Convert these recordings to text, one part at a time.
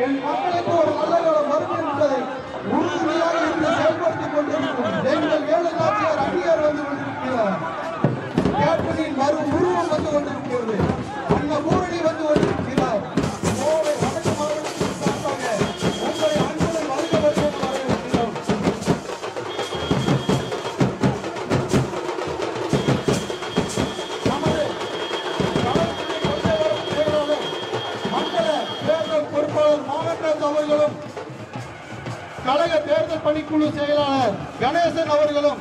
என் மக்களுக்கு ஒரு நல்ல காலம் வரும் என்பதை உறுதியாக இருந்து செயல்படுத்திக் கொண்டிருக்கும் எங்கள் ஏழு நாச்சியார் அடியார் வந்து கொண்டிருக்கிறார். கேப்டனின் வரும் உருவம் வந்து கொண்டிருக்கிறது. அந்த பூரணி வந்து கொண்டிருக்கிறார். கோவை வடக்கு மாவட்டத்தின் சார்பாக உங்களை அன்புடன் வருக வருக வரவேற்கிறோம். நமது செயலாளர் மண்டல தேர்தல் பொறுப்பாளர் மோகன்ராஜ் அவர்களும் கழக தேர்தல் பணிக்குழு செயலாளர் கணேசன் அவர்களும்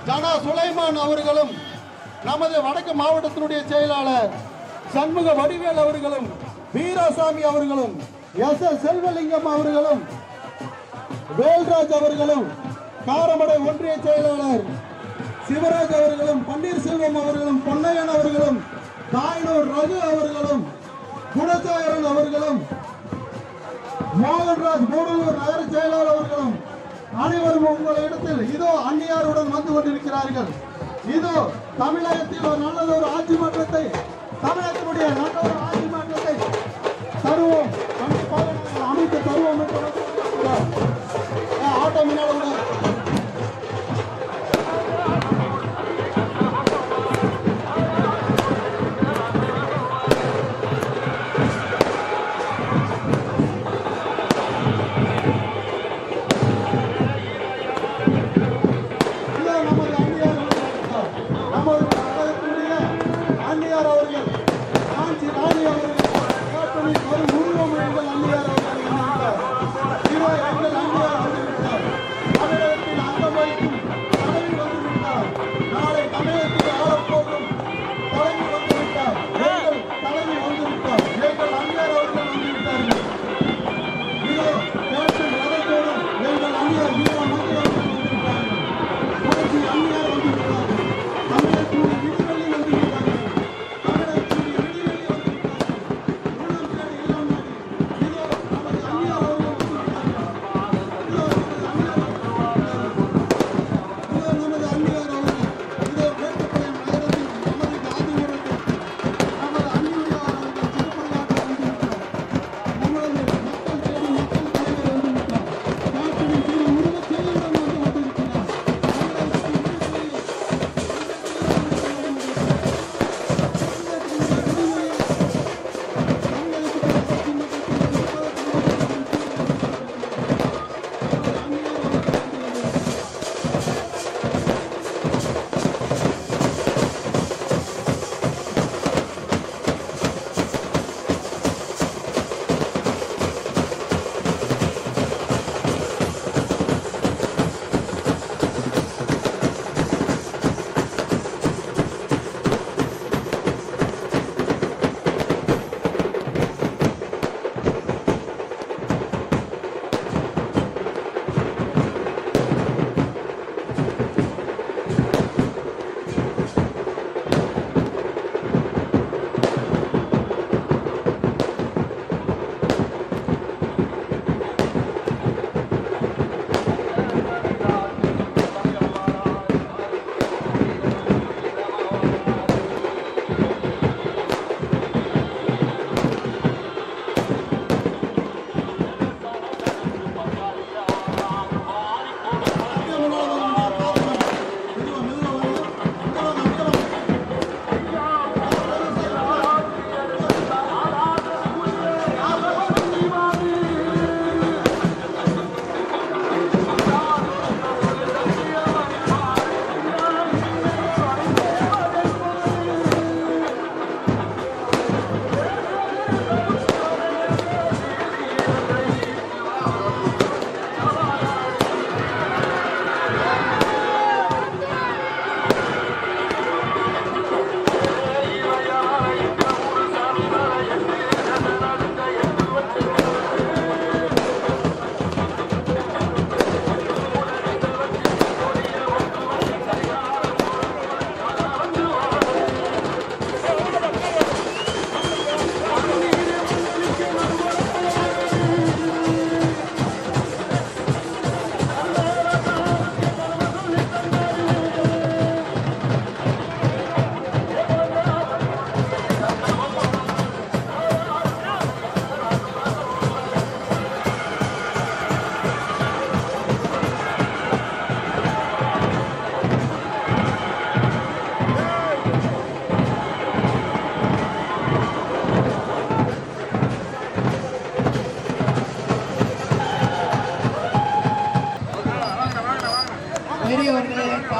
ஜனா சுலைமான் அவர்களும் நமது வடக்கு மாவட்டத்தினுடைய செயலாளர் சண்முக வடிவேல் அவர்களும் வீராசாமி அவர்களும் எஸ் செல்வலிங்கம் அவர்களும் வேல்ராஜ் அவர்களும் காரமடை ஒன்றிய செயலாளர் சிவராஜ் அவர்களும் பன்னீர்செல்வம் அவர்களும் பொன்னையன் அவர்களும் தாய்னூர் ரகு அவர்களும் குணசாகரன் அவர்களும் மோகன்ராஜ் கூடலூர் நகர செயலாளர் அவர்களும் அனைவரும் உங்கள் இடத்தில் இதோ அந்நியாருடன் வந்து கொண்டிருக்கிறார்கள். இதோ தமிழகத்தில் ஒரு நல்லதொரு ஆட்சி மாற்றத்தை தமிழகத்தினுடைய நல்ல ஒரு ஆட்சி மாற்றத்தை தருவோம், கண்டிப்பாக அமைத்து தருவோம் என்று ஆட்டோ மீனாளர்கள் அவர்கள்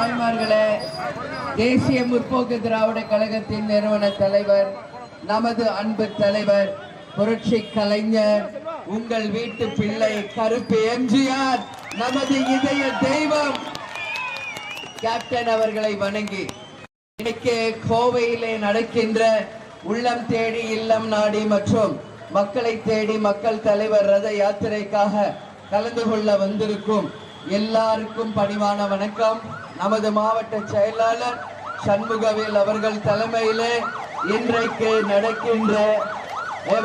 தாய்மார்களே, தேசிய முற்போக்கு திராவிட கழகத்தின் நிறுவன தலைவர், நமது அன்பு தலைவர், புரட்சி கலைஞர், உங்கள் வீட்டு பிள்ளை கருப்பு எம்ஜிஆர், நமது இதய தெய்வம் கேப்டன் அவர்களை வணங்கி இன்னைக்கு கோவையிலே நடக்கின்ற உள்ளம் தேடி இல்லம் நாடி மற்றும் மக்களை தேடி மக்கள் தலைவர் ரத யாத்திரைக்காக கலந்து கொள்ள வந்திருக்கும் எல்லாருக்கும் பணிவான வணக்கம். நமது மாவட்ட செயலாளர் சண்முகவேல் அவர்கள் தலைமையிலே இன்றைக்கு நடக்கின்ற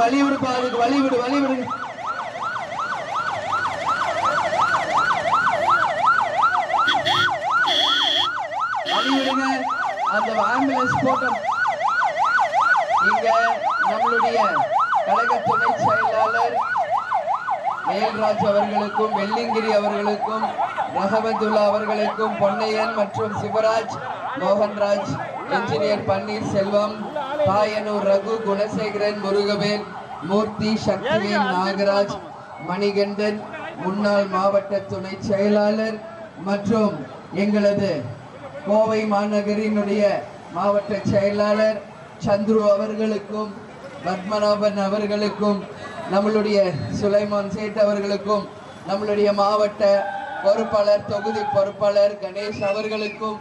வழிவிடு வழிவிடு வழிவிடு வழிவிடுங்க. அந்த ஆம்புலன்ஸ் போட்டோம். இங்க நம்மளுடைய கழக துணை செயலாளர் வேல்ராஜ் அவர்களுக்கும், வெள்ளிங்கிரி அவர்களுக்கும், ரஹமதுல்லா அவர்களுக்கும், பொன்னையன் மற்றும் சிவராஜ், மோகன்ராஜ், என்ஜினியர் பன்னீர்செல்வம், தாயனூர் ரகு, குணசேகரன், முருகவேல், மூர்த்தி, சக்திவேல், நாகராஜ், மணிகண்டன், முன்னாள் மாவட்ட துணை செயலாளர் மற்றும் எங்களது கோவை மாநகரினுடைய மாவட்ட செயலாளர் சந்துரு அவர்களுக்கும், பத்மநாபன் அவர்களுக்கும், நம்மளுடைய சுலைமான் சேட் அவர்களுக்கும், நம்மளுடைய மாவட்ட பொறுப்பாளர், தொகுதி பொறுப்பாளர் கணேஷ் அவர்களுக்கும்,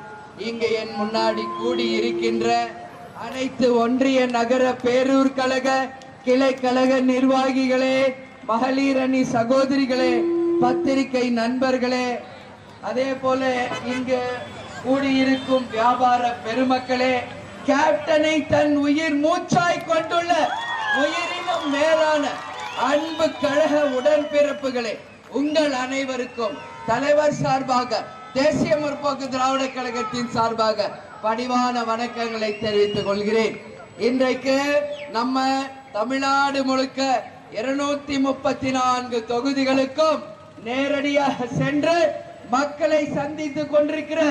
இங்கே என் முன்னாடி கூடி இருக்கின்ற அனைத்து ஒன்றிய நகர பேரூர் கழக கிளை கழக நிர்வாகிகளே, மகளிர் அணி சகோதரிகளே, பத்திரிகை நண்பர்களே, அதே போல இங்கு கூடியிருக்கும் வியாபார பெருமக்களே, கேப்டனை தன் உயிர் மூச்சாய் கொண்டுள்ள உயிரினும் மேலான அன்பு கழக உடன்பிறப்புகளே, உங்கள் அனைவருக்கும் தலைவர் சார்பாக, தேசிய முற்போக்கு திராவிட கழகத்தின் சார்பாக பணிவான வணக்கங்களை தெரிவித்துக் கொள்கிறேன். இன்றைக்கு நம்ம தமிழ்நாடு முழுக்க 234 தொகுதிகளுக்கும் நேரடியாக சென்று மக்களை சந்தித்துக் கொண்டிருக்கிற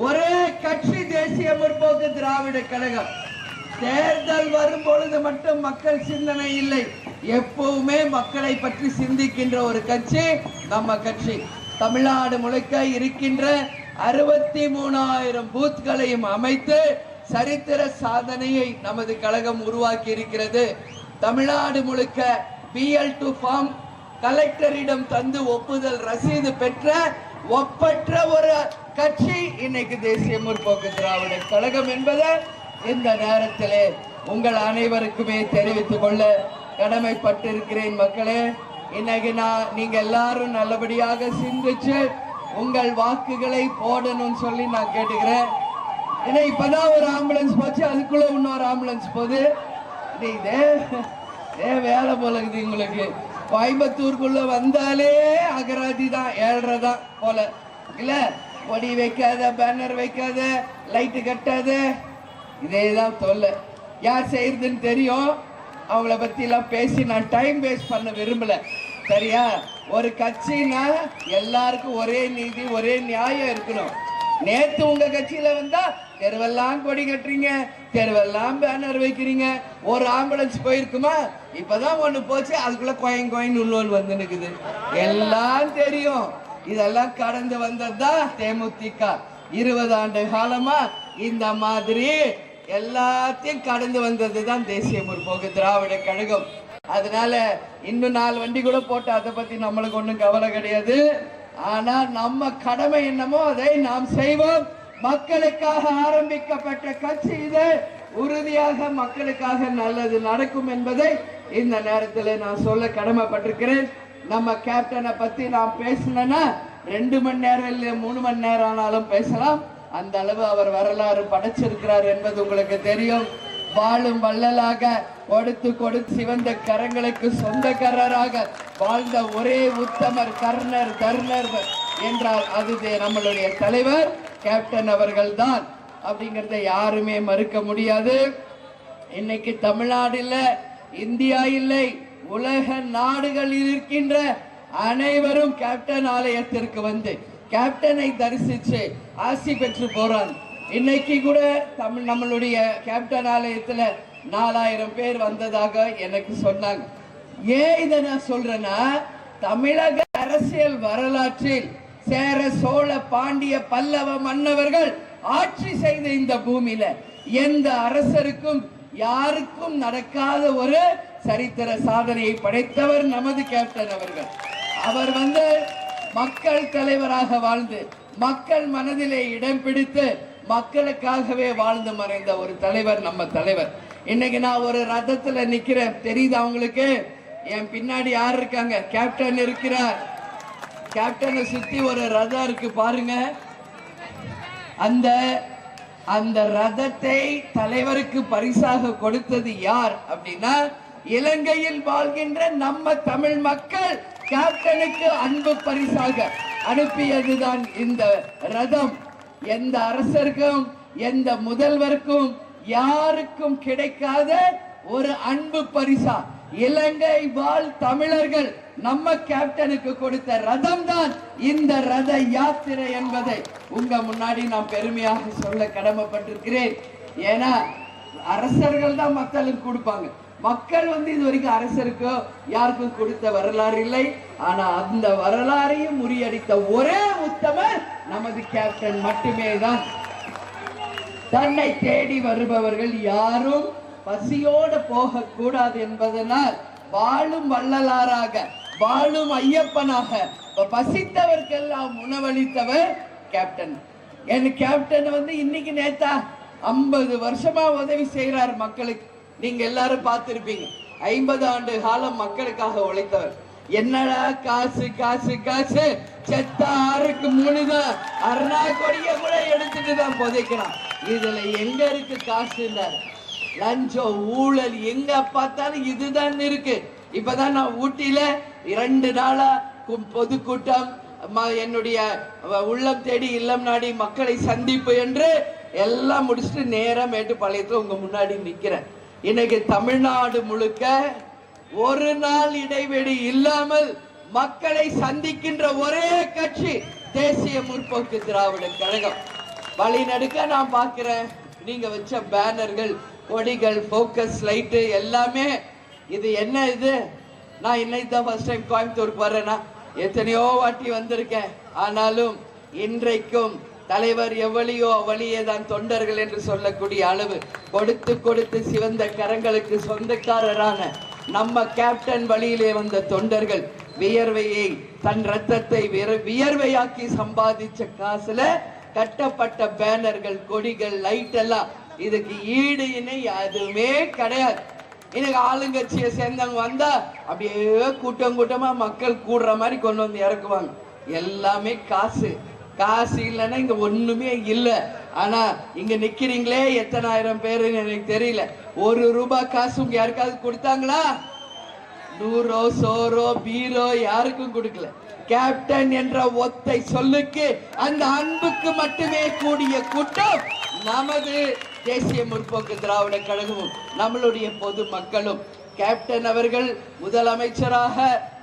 ஒரே கட்சி தேசிய முற்போக்கு திராவிட கழகம். தேர்தல் வரும் பொழுது மட்டும் மக்கள் சிந்தனை இல்லை, எப்பவுமே மக்களை பற்றி சிந்திக்கின்ற ஒரு கட்சி நம்ம கட்சி. தமிழ்நாடு முழுக்க இருக்கின்ற 63,000 பூத்களையும் அமைத்து சரித்திர சாதனையை நமது கழகம் உருவாக்கி இருக்கிறது. தமிழ்நாடு முழுக்க BL2 ஃபார்ம் கலெக்டரிடம் தந்து ஒப்புதல் ரசீது பெற்ற ஒப்பற்ற ஒரு கட்சி இன்னைக்கு தேசிய முற்போக்கு திராவிட கழகம் என்பதை இந்த நேரத்திலே உங்கள் அனைவருக்குமே தெரிவித்துக் கொள்ள கடமைப்பட்டிருக்கிறேன். மக்களே, இன்னைக்கு நீங்க எல்லாரும் நல்லபடியாக சிந்திச்சு உங்கள் வாக்குகளை போடணும்னு சொல்லி நான் கேட்டுக்கிறேன். ஏன்னா இப்பதான் ஒரு ஆம்புலன்ஸ் போச்சு, அதுக்குள்ள இன்னொரு ஆம்புலன்ஸ் போகுது. இதே வேலை போல இருக்குது உங்களுக்கு. கோயம்புத்தூருக்குள்ள வந்தாலே அகராதி தான், 7:30 தான் போல இல்ல. கொடி வைக்காத, பேனர் வைக்காத, லைட்டு கட்டாத, இதேதான் தொல்லை. யார் செய்யறதுன்னு தெரியும். அவங்கள பத்தி எல்லாம் பேசி நான் டைம் வேஸ்ட் பண்ண விரும்பல. சரியா? ஒரு கட்சினா எல்லாருக்கும் ஒரே நீதி, ஒரே நியாயம் இருக்கணும். நேத்து உங்க கட்சியில வந்தா தெருவெல்லாம் கொடி கட்டுறீங்க, தெருவெல்லாம் பேனர் வைக்கிறீங்க. ஒரு ஆம்புலன்ஸ் போயிருக்குமா? இப்பதான் ஒண்ணு போச்சு, அதுக்குள்ள கோயின் உள்ளோல் வந்து நிக்குது. எல்லாம் தெரியும். இதெல்லாம் கடந்து வந்ததுதான் தேமுதிக. 20 ஆண்டு காலமா இந்த மாதிரி எல்லாத்தையும் கடந்து வந்ததுதான் தேசிய முற்போக்கு திராவிட கழகம். அதனால இன்னும் 4 வண்டி கூட போட்டு அதை பத்தி நம்மளுக்கு ஒண்ணும் கவலை கிடையாது. ஆனா நம்ம கடமை என்னமோ அதை நாம் செய்வோம். மக்களுக்காக ஆரம்பிக்கப்பட்ட கட்சி இது. உறுதியாக மக்களுக்காக நல்லது நடக்கும் என்பதை இந்த நேரத்தில் நான் சொல்ல கடமைப்பட்டிருக்கிறேன். நம்ம கேப்டனை பத்தி நான் பேசினேன்னா 2 மணி நேரம் இல்லை 3 மணி நேரம் ஆனாலும் பேசலாம். அந்த அளவு அவர் வரலாறு படைச்சிருக்கிறார் என்பது உங்களுக்கு தெரியும். வாழும் வள்ளலாக, கொடுத்து கொடுத்து சிவந்த கரங்களுக்கு சொந்தக்காரராக வாழ்ந்த ஒரே உத்தமர் கர்ணர் தர்ணர் என்றால் அது நம்மளுடைய தலைவர் கேப்டன் அவர்கள் தான். அப்படிங்கறத யாருமே மறுக்க முடியாது. இன்னைக்கு தமிழ்நாடு இல்ல, இந்தியா இல்லை, உலக நாடுகளில் இருக்கின்ற அனைவரும் கேப்டன் ஆலயத்திற்கு வந்து கேப்டனை தரிசிச்சு ஆசி பெற்று போறாங்க. இன்னைக்கு கூட நம்மளுடைய கேப்டன் ஆலயத்துல 4000 பேர் வந்ததாக எனக்கு சொன்னாங்க. ஏன் இதை நான் சொல்றேன்னா, தமிழக அரசியல் வரலாற்றில் சேர, சோழ, பாண்டிய, பல்லவ மன்னவர்கள் ஆட்சி செய்த இந்த பூமியில எந்த அரசருக்கும் யாருக்கும் நடக்காத ஒரு சரித்திர சாதனையை படைத்தவர் நமது கேப்டன் அவர்கள். அவர் மக்கள் தலைவராக வாழ்ந்து மக்கள் மனதிலே இடம் பிடித்து மக்களுக்காகவே வாழ்ந்து மறைந்த ஒரு தலைவர் நம்ம தலைவர். இன்னைக்கு நான் ஒரு ரதத்துல நிக்கிறேன், தெரியுது அவங்களுக்கு? என் பின்னாடி யார் இருக்காங்க? கேப்டன் இருக்கிறார். கேப்டனை சுத்தி ஒரு ரதம் இருக்கு பாருங்க. அந்த ரதத்தை தலைவருக்கு பரிசாக கொடுத்தது யார் அப்படின்னா, இலங்கையில் வாழ்கின்ற நம்ம தமிழ் மக்கள் கேப்டனுக்கு அன்பு பரிசாக அனுப்பியதுதான் இந்த ரதம். எந்த அரசருக்கும் எந்த முதல்வருக்கும் யாருக்கும் கிடைக்காத ஒரு அன்பு பரிசா இலங்கை வாழ் தமிழர்கள் நம்ம கேப்டனுக்கு கொடுத்த ரதம் தான் இந்த ரத யாத்திரை என்பதை உங்க முன்னாடி நான் பெருமையாக சொல்ல கடமைப்பட்டிருக்கிறேன். ஏன்னா அரசர்கள் தான் மக்களுக்கு கொடுப்பாங்க. மக்கள் இது வரைக்கும் அரசருக்கோ யாருக்கும் கொடுத்த வரலாறு இல்லை. ஆனா அந்த வரலாறையும் முறியடித்த ஒரே உத்தமர் நமது கேப்டன் மட்டுமே தான். தன்னை தேடி வருபவர்கள் யாரும் பசியோட போக கூடாது என்பதனால் வாழும் வள்ளலாராக வாழும் ஐயப்பனாக பசித்தவர்க்கெல்லாம் உணவளித்தவர் கேப்டன். என் கேப்டன் இன்னைக்கு நேத்தா 50 வருஷமா உதவி செய்யறார் மக்களுக்கு. நீங்க எல்லாரும் பார்த்திருப்பீங்க. 50 ஆண்டு காலம் மக்களுக்காக உழைத்தவர். என்னடா காசு காசு காசு, செத்த 6க்கு 3 தான், அருணா கொடிய கூட எடுத்துட்டு தான் புதைக்கிறான். இதுல எங்க இருக்கு காசு? லஞ்சம் ஊழல் எங்க பார்த்தாலும் இதுதான் இருக்கு. இப்பதான் நான் ஊட்டியில 2 நாளா பொதுக்கூட்டம், என்னுடைய உள்ளம் தேடி இல்லம் நாடி மக்களை சந்திப்பு என்று எல்லாம் முடிச்சுட்டு நேரம் மேட்டுப்பாளையத்துல உங்க முன்னாடி நிக்கிறேன். இன்னைக்கு தமிழ்நாடு முழுக்க ஒரு நாள் இடைவெளி இல்லாமல் மக்களை சந்திக்கின்ற ஒரே கட்சி தேசிய முற்போக்கு திராவிட கழகம். வழி நடுக்க நான் பார்க்கிறேன், நீங்க வச்ச பேனர்கள், கொடிகள், போக்கஸ் லைட்டு எல்லாமே. இது என்ன? இது நான் இன்னைக்கு தான் ஃபர்ஸ்ட் டைம் கோயம்புத்தூருக்கு வர்றேன்னா, எத்தனையோ வாட்டி வந்திருக்கேன். ஆனாலும் இன்றைக்கும் தலைவர் எவ்வளியோ அவளியே தான் தொண்டர்கள் என்று சொல்லக்கூடிய அளவு கொடுத்து கொடுத்து சிவந்த கரங்களுக்கு சொந்தக்காரரான நம்ம கேப்டன் வழியிலே வந்த தொண்டர்கள் வியர்வையை தன் ரத்தத்தை வியர்வையாக்கி சம்பாதிச்ச காசுல கட்டப்பட்ட பேனர்கள், கொடிகள், லைட் எல்லாம் இதுக்கு ஈடு இணை எதுவுமே கிடையாது. இன்னைக்கு ஆளுங்கட்சியை சேர்ந்தவங்க வந்தா அப்படியே கூட்டம் கூட்டமா மக்கள் கூடுற மாதிரி கொண்டு வந்து இறக்குவாங்க. எல்லாமே காசு. காசு இல்லைன்னா இங்க ஒண்ணுமே இல்லை. ஆனா இங்க நிக்கிறீங்களே எத்தனை ஆயிரம் பேருன்னு எனக்கு தெரியல. 1 ரூபாய் காசு உங்க யாருக்காவது கொடுத்தாங்களா? 100 சோறோ பீரோ யாருக்கும் கொடுக்கல. கேப்டன் என்ற ஒத்தை சொல்லுக்கு, அந்த அன்புக்கு மட்டுமே கூடிய கூட்டம் நமது தேசிய முற்போக்கு திராவிட கழகமும் நம்மளுடைய பொது மக்களும். கேப்டன் அவர்கள் முதலமைச்சராக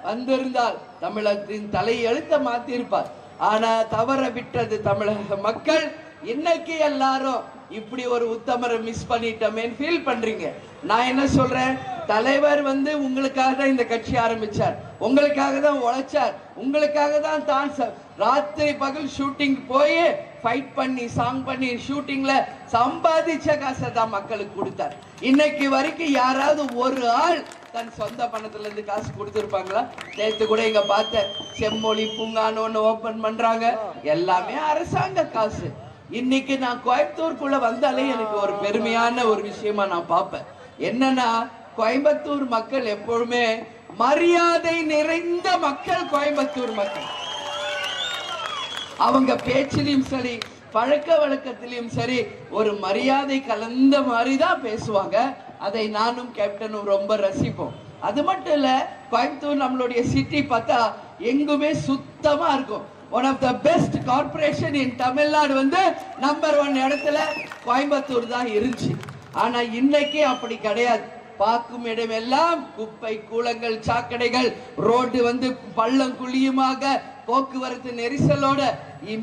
வந்திருந்தால் தமிழகத்தின் தலையெழுத்த மாத்திருப்பார். ஆனா தவற விட்டது தமிழக மக்கள். இன்னைக்கு எல்லாரும் இப்படி ஒரு உத்தமரை மிஸ் பண்ணிட்டோமே ஃபீல் பண்றீங்க. நான் என்ன சொல்றேன், தலைவர் உங்களுக்காக தான் இந்த கட்சி ஆரம்பிச்சார், உங்களுக்காக தான் உழைச்சார், உங்களுக்காக தான் ராத்திரி பகல் ஷூட்டிங் போய் ஃபைட் பண்ணி சாங் பண்ணி ஷூட்டிங்ல சம்பாதிச்ச காசை தான் மக்களுக்கு கொடுத்தார். இன்னைக்கு வரைக்கும் யாராவது ஒரு ஆள் தன் சொந்த பணத்துல இருந்து காசு கொடுத்துருப்பாங்களா? நேற்று கூட இங்க பார்த்த செம்மொழி பூங்கான்னு ஒண்ணு ஓபன் பண்றாங்க, எல்லாமே அரசாங்க காசு. இன்னைக்கு நான் கோயம்புத்தூருக்குள்ள வந்தாலே எனக்கு ஒரு பெருமையான ஒரு விஷயமா நான் பார்ப்பேன். என்னன்னா, கோயம்புத்தூர் மக்கள் எப்பொழுதுமே மரியாதை நிறைந்த மக்கள். கோயம்புத்தூர் மக்கள் அவங்க பேச்சிலையும் சரி பழக்க வழக்கத்திலையும் சரி ஒரு மரியாதை கலந்த மாதிரி தான் பேசுவாங்க. அதை நானும் கேப்டனும் ரொம்ப ரசிப்போம். அது மட்டும் இல்ல, கோயம்புத்தூர் நம்மளுடைய சிட்டி பார்த்தா எங்குமே சுத்தமா இருக்கும். One of the best corporation in Tamil Nadu number 1 இடத்துல கோயம்புத்தூர் தான் இருந்துச்சு. ஆனா இன்னைக்கு அப்படி கிடையாது. பார்க்கும் இடமெல்லாம் குப்பை கூலங்கள், சாக்கடைகள், ரோடு பள்ளம் குழியுமாக, போக்குவரத்து நெரிசலோட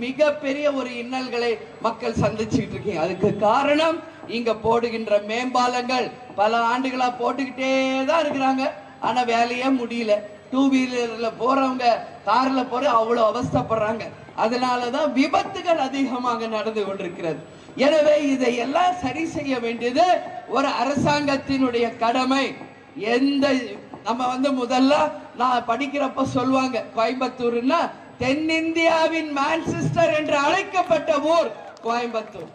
மிகப்பெரிய ஒரு இன்னல்களை மக்கள் சந்திச்சுட்டு இருக்கீங்க. அதுக்கு காரணம் இங்க போடுகின்ற மேம்பாலங்கள். பல ஆண்டுகளா போட்டுக்கிட்டே தான் இருக்கிறாங்க, ஆனா வேலையே முடியல. டூ வீலர்ல போறவங்க, கார்ல போற அவ்வளவு அவஸ்தைப்படுறாங்க. அதனாலதான் விபத்துகள் அதிகமாக நடந்து கொண்டிருக்கிறது. எனவே இதையெல்லாம் சரி செய்ய வேண்டியது ஒரு அரசாங்கத்தினுடைய கடமை. நம்ம முதல்ல நான் படிக்கிறப்ப சொல்லுவாங்க, கோயம்புத்தூர்னா தென்னிந்தியாவின் மான்செஸ்டர் என்று அழைக்கப்பட்ட ஊர் கோயம்புத்தூர்.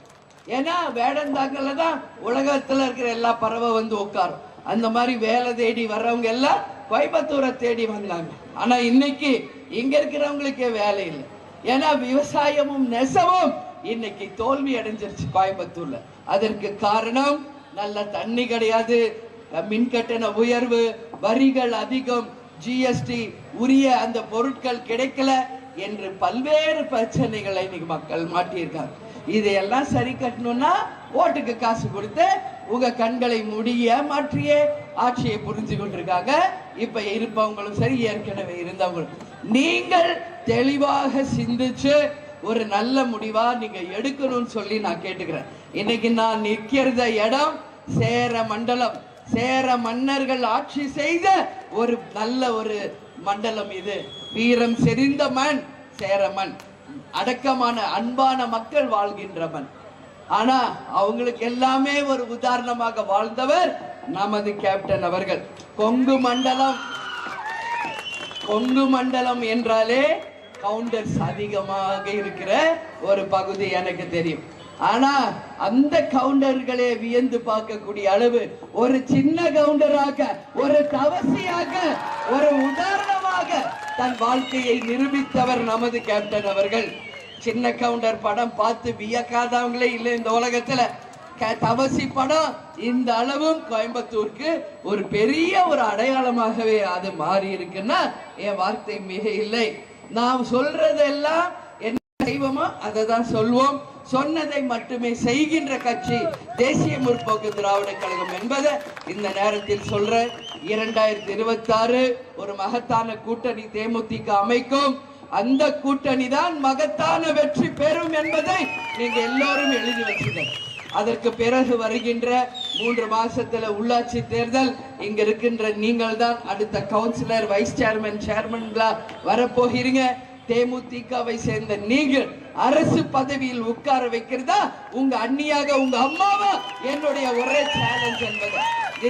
ஏன்னா வேடந்தாங்கல்ல தான் உலகத்துல இருக்கிற எல்லா பறவை வந்து உட்காரும். அந்த மாதிரி வேலை தேடி வர்றவங்க எல்லாம் கோயம்புத்தூரை தேடி வந்தாங்க. ஆனா இன்னைக்கு இங்க இருக்கிறவங்களுக்கே வேலை இல்லை. ஏன்னா விவசாயமும் நெசவும் இன்னைக்கு தோல்வி அடைஞ்சிருச்சு கோயம்புத்தூர்ல. அதற்கு காரணம் நல்ல தண்ணி கிடையாது, மின் கட்டண உயர்வு, வரிகள் அதிகம், ஜிஎஸ்டி, உரிய அந்த பொருட்கள் கிடைக்கல என்று பல்வேறு பிரச்சனைகளை இன்னைக்கு மக்கள் மாட்டியிருக்காங்க. இதையெல்லாம் சரி கட்டணும்னா ஓட்டுக்கு காசு கொடுத்து உங்க கண்களை முடிய மாற்றிய ஆட்சியை புரிஞ்சு கொண்டிருக்காங்க. இப்ப இருப்பவங்களும் சரி, ஏற்கனவே இருந்தவங்களும். நீங்கள் தெளிவாக சிந்திச்சு ஒரு நல்ல முடிவா நீங்க எடுக்கணும்னு சொல்லி நான் கேட்டுக்கிறேன். இன்னைக்கு நான் நிற்கிறத இடம் சேர மண்டலம், சேர மன்னர்கள் ஆட்சி செய்த ஒரு நல்ல ஒரு மண்டலம் இது. வீரம் செறிந்த மண் சேர மண், அடக்கமான அன்பான மக்கள் வாழ்கின்ற மண். ஆனா அவங்களுக்கு எல்லாமே ஒரு உதாரணமாக வாழ்ந்தவர் நமது கேப்டன் அவர்கள். கொங்கு மண்டலம், கொங்கு மண்டலம் என்றாலே கவுண்டர்ஸ் அதிகமாக இருக்கிற ஒரு பகுதி எனக்கு தெரியும். ஆனா அந்த கவுண்டர்களே வியந்து பார்க்கக்கூடிய அளவு ஒரு சின்ன கவுண்டராக, ஒரு தவசியாக, ஒரு உதாரணமாக தன் வாழ்க்கையை நிரூபித்தவர் நமது கேப்டன் அவர்கள். சின்ன கவுண்டர் படம் பார்த்து வியக்காதவங்களே இல்லை இந்த உலகத்துல. தவசி படம் இந்த அளவும் கோயம்புத்தூருக்கு ஒரு பெரிய ஒரு அடையாளமாகவே அது மாறி இருக்குன்னா என் வார்த்தை மிக இல்லை. நாம் சொல்றதெல்லாம் என்ன செய்வோமோ அதை தான் சொல்வோம். சொன்னதை மட்டுமே செய்கின்ற கட்சி தேசிய முற்போக்கு திராவிட கழகம் என்பதை இந்த நேரத்தில் சொல்ற. 2026 ஒரு மகத்தான கூட்டணி தேமுதிக அமைக்கும். அந்த கூட்டணி தான் மகத்தான வெற்றி பெறும் என்பதை நீங்க எல்லாரும் எழுதி வச்சுங்க. அதற்கு பிறகு வருகின்ற 3 மாசத்துல உள்ளாட்சி தேர்தல். இங்க இருக்கின்ற நீங்கள் தான் அடுத்த கவுன்சிலர், வைஸ் சேர்மன், சேர்மன்களா வரப்போகிறீங்க. தேமுதிகவை சேர்ந்த நீங்கள் அரசு பதவியில் உட்கார வைக்கிறதா உங்க அண்ணியாக, உங்க அம்மாவா, என்னுடைய ஒரே சேலஞ்ச் என்பது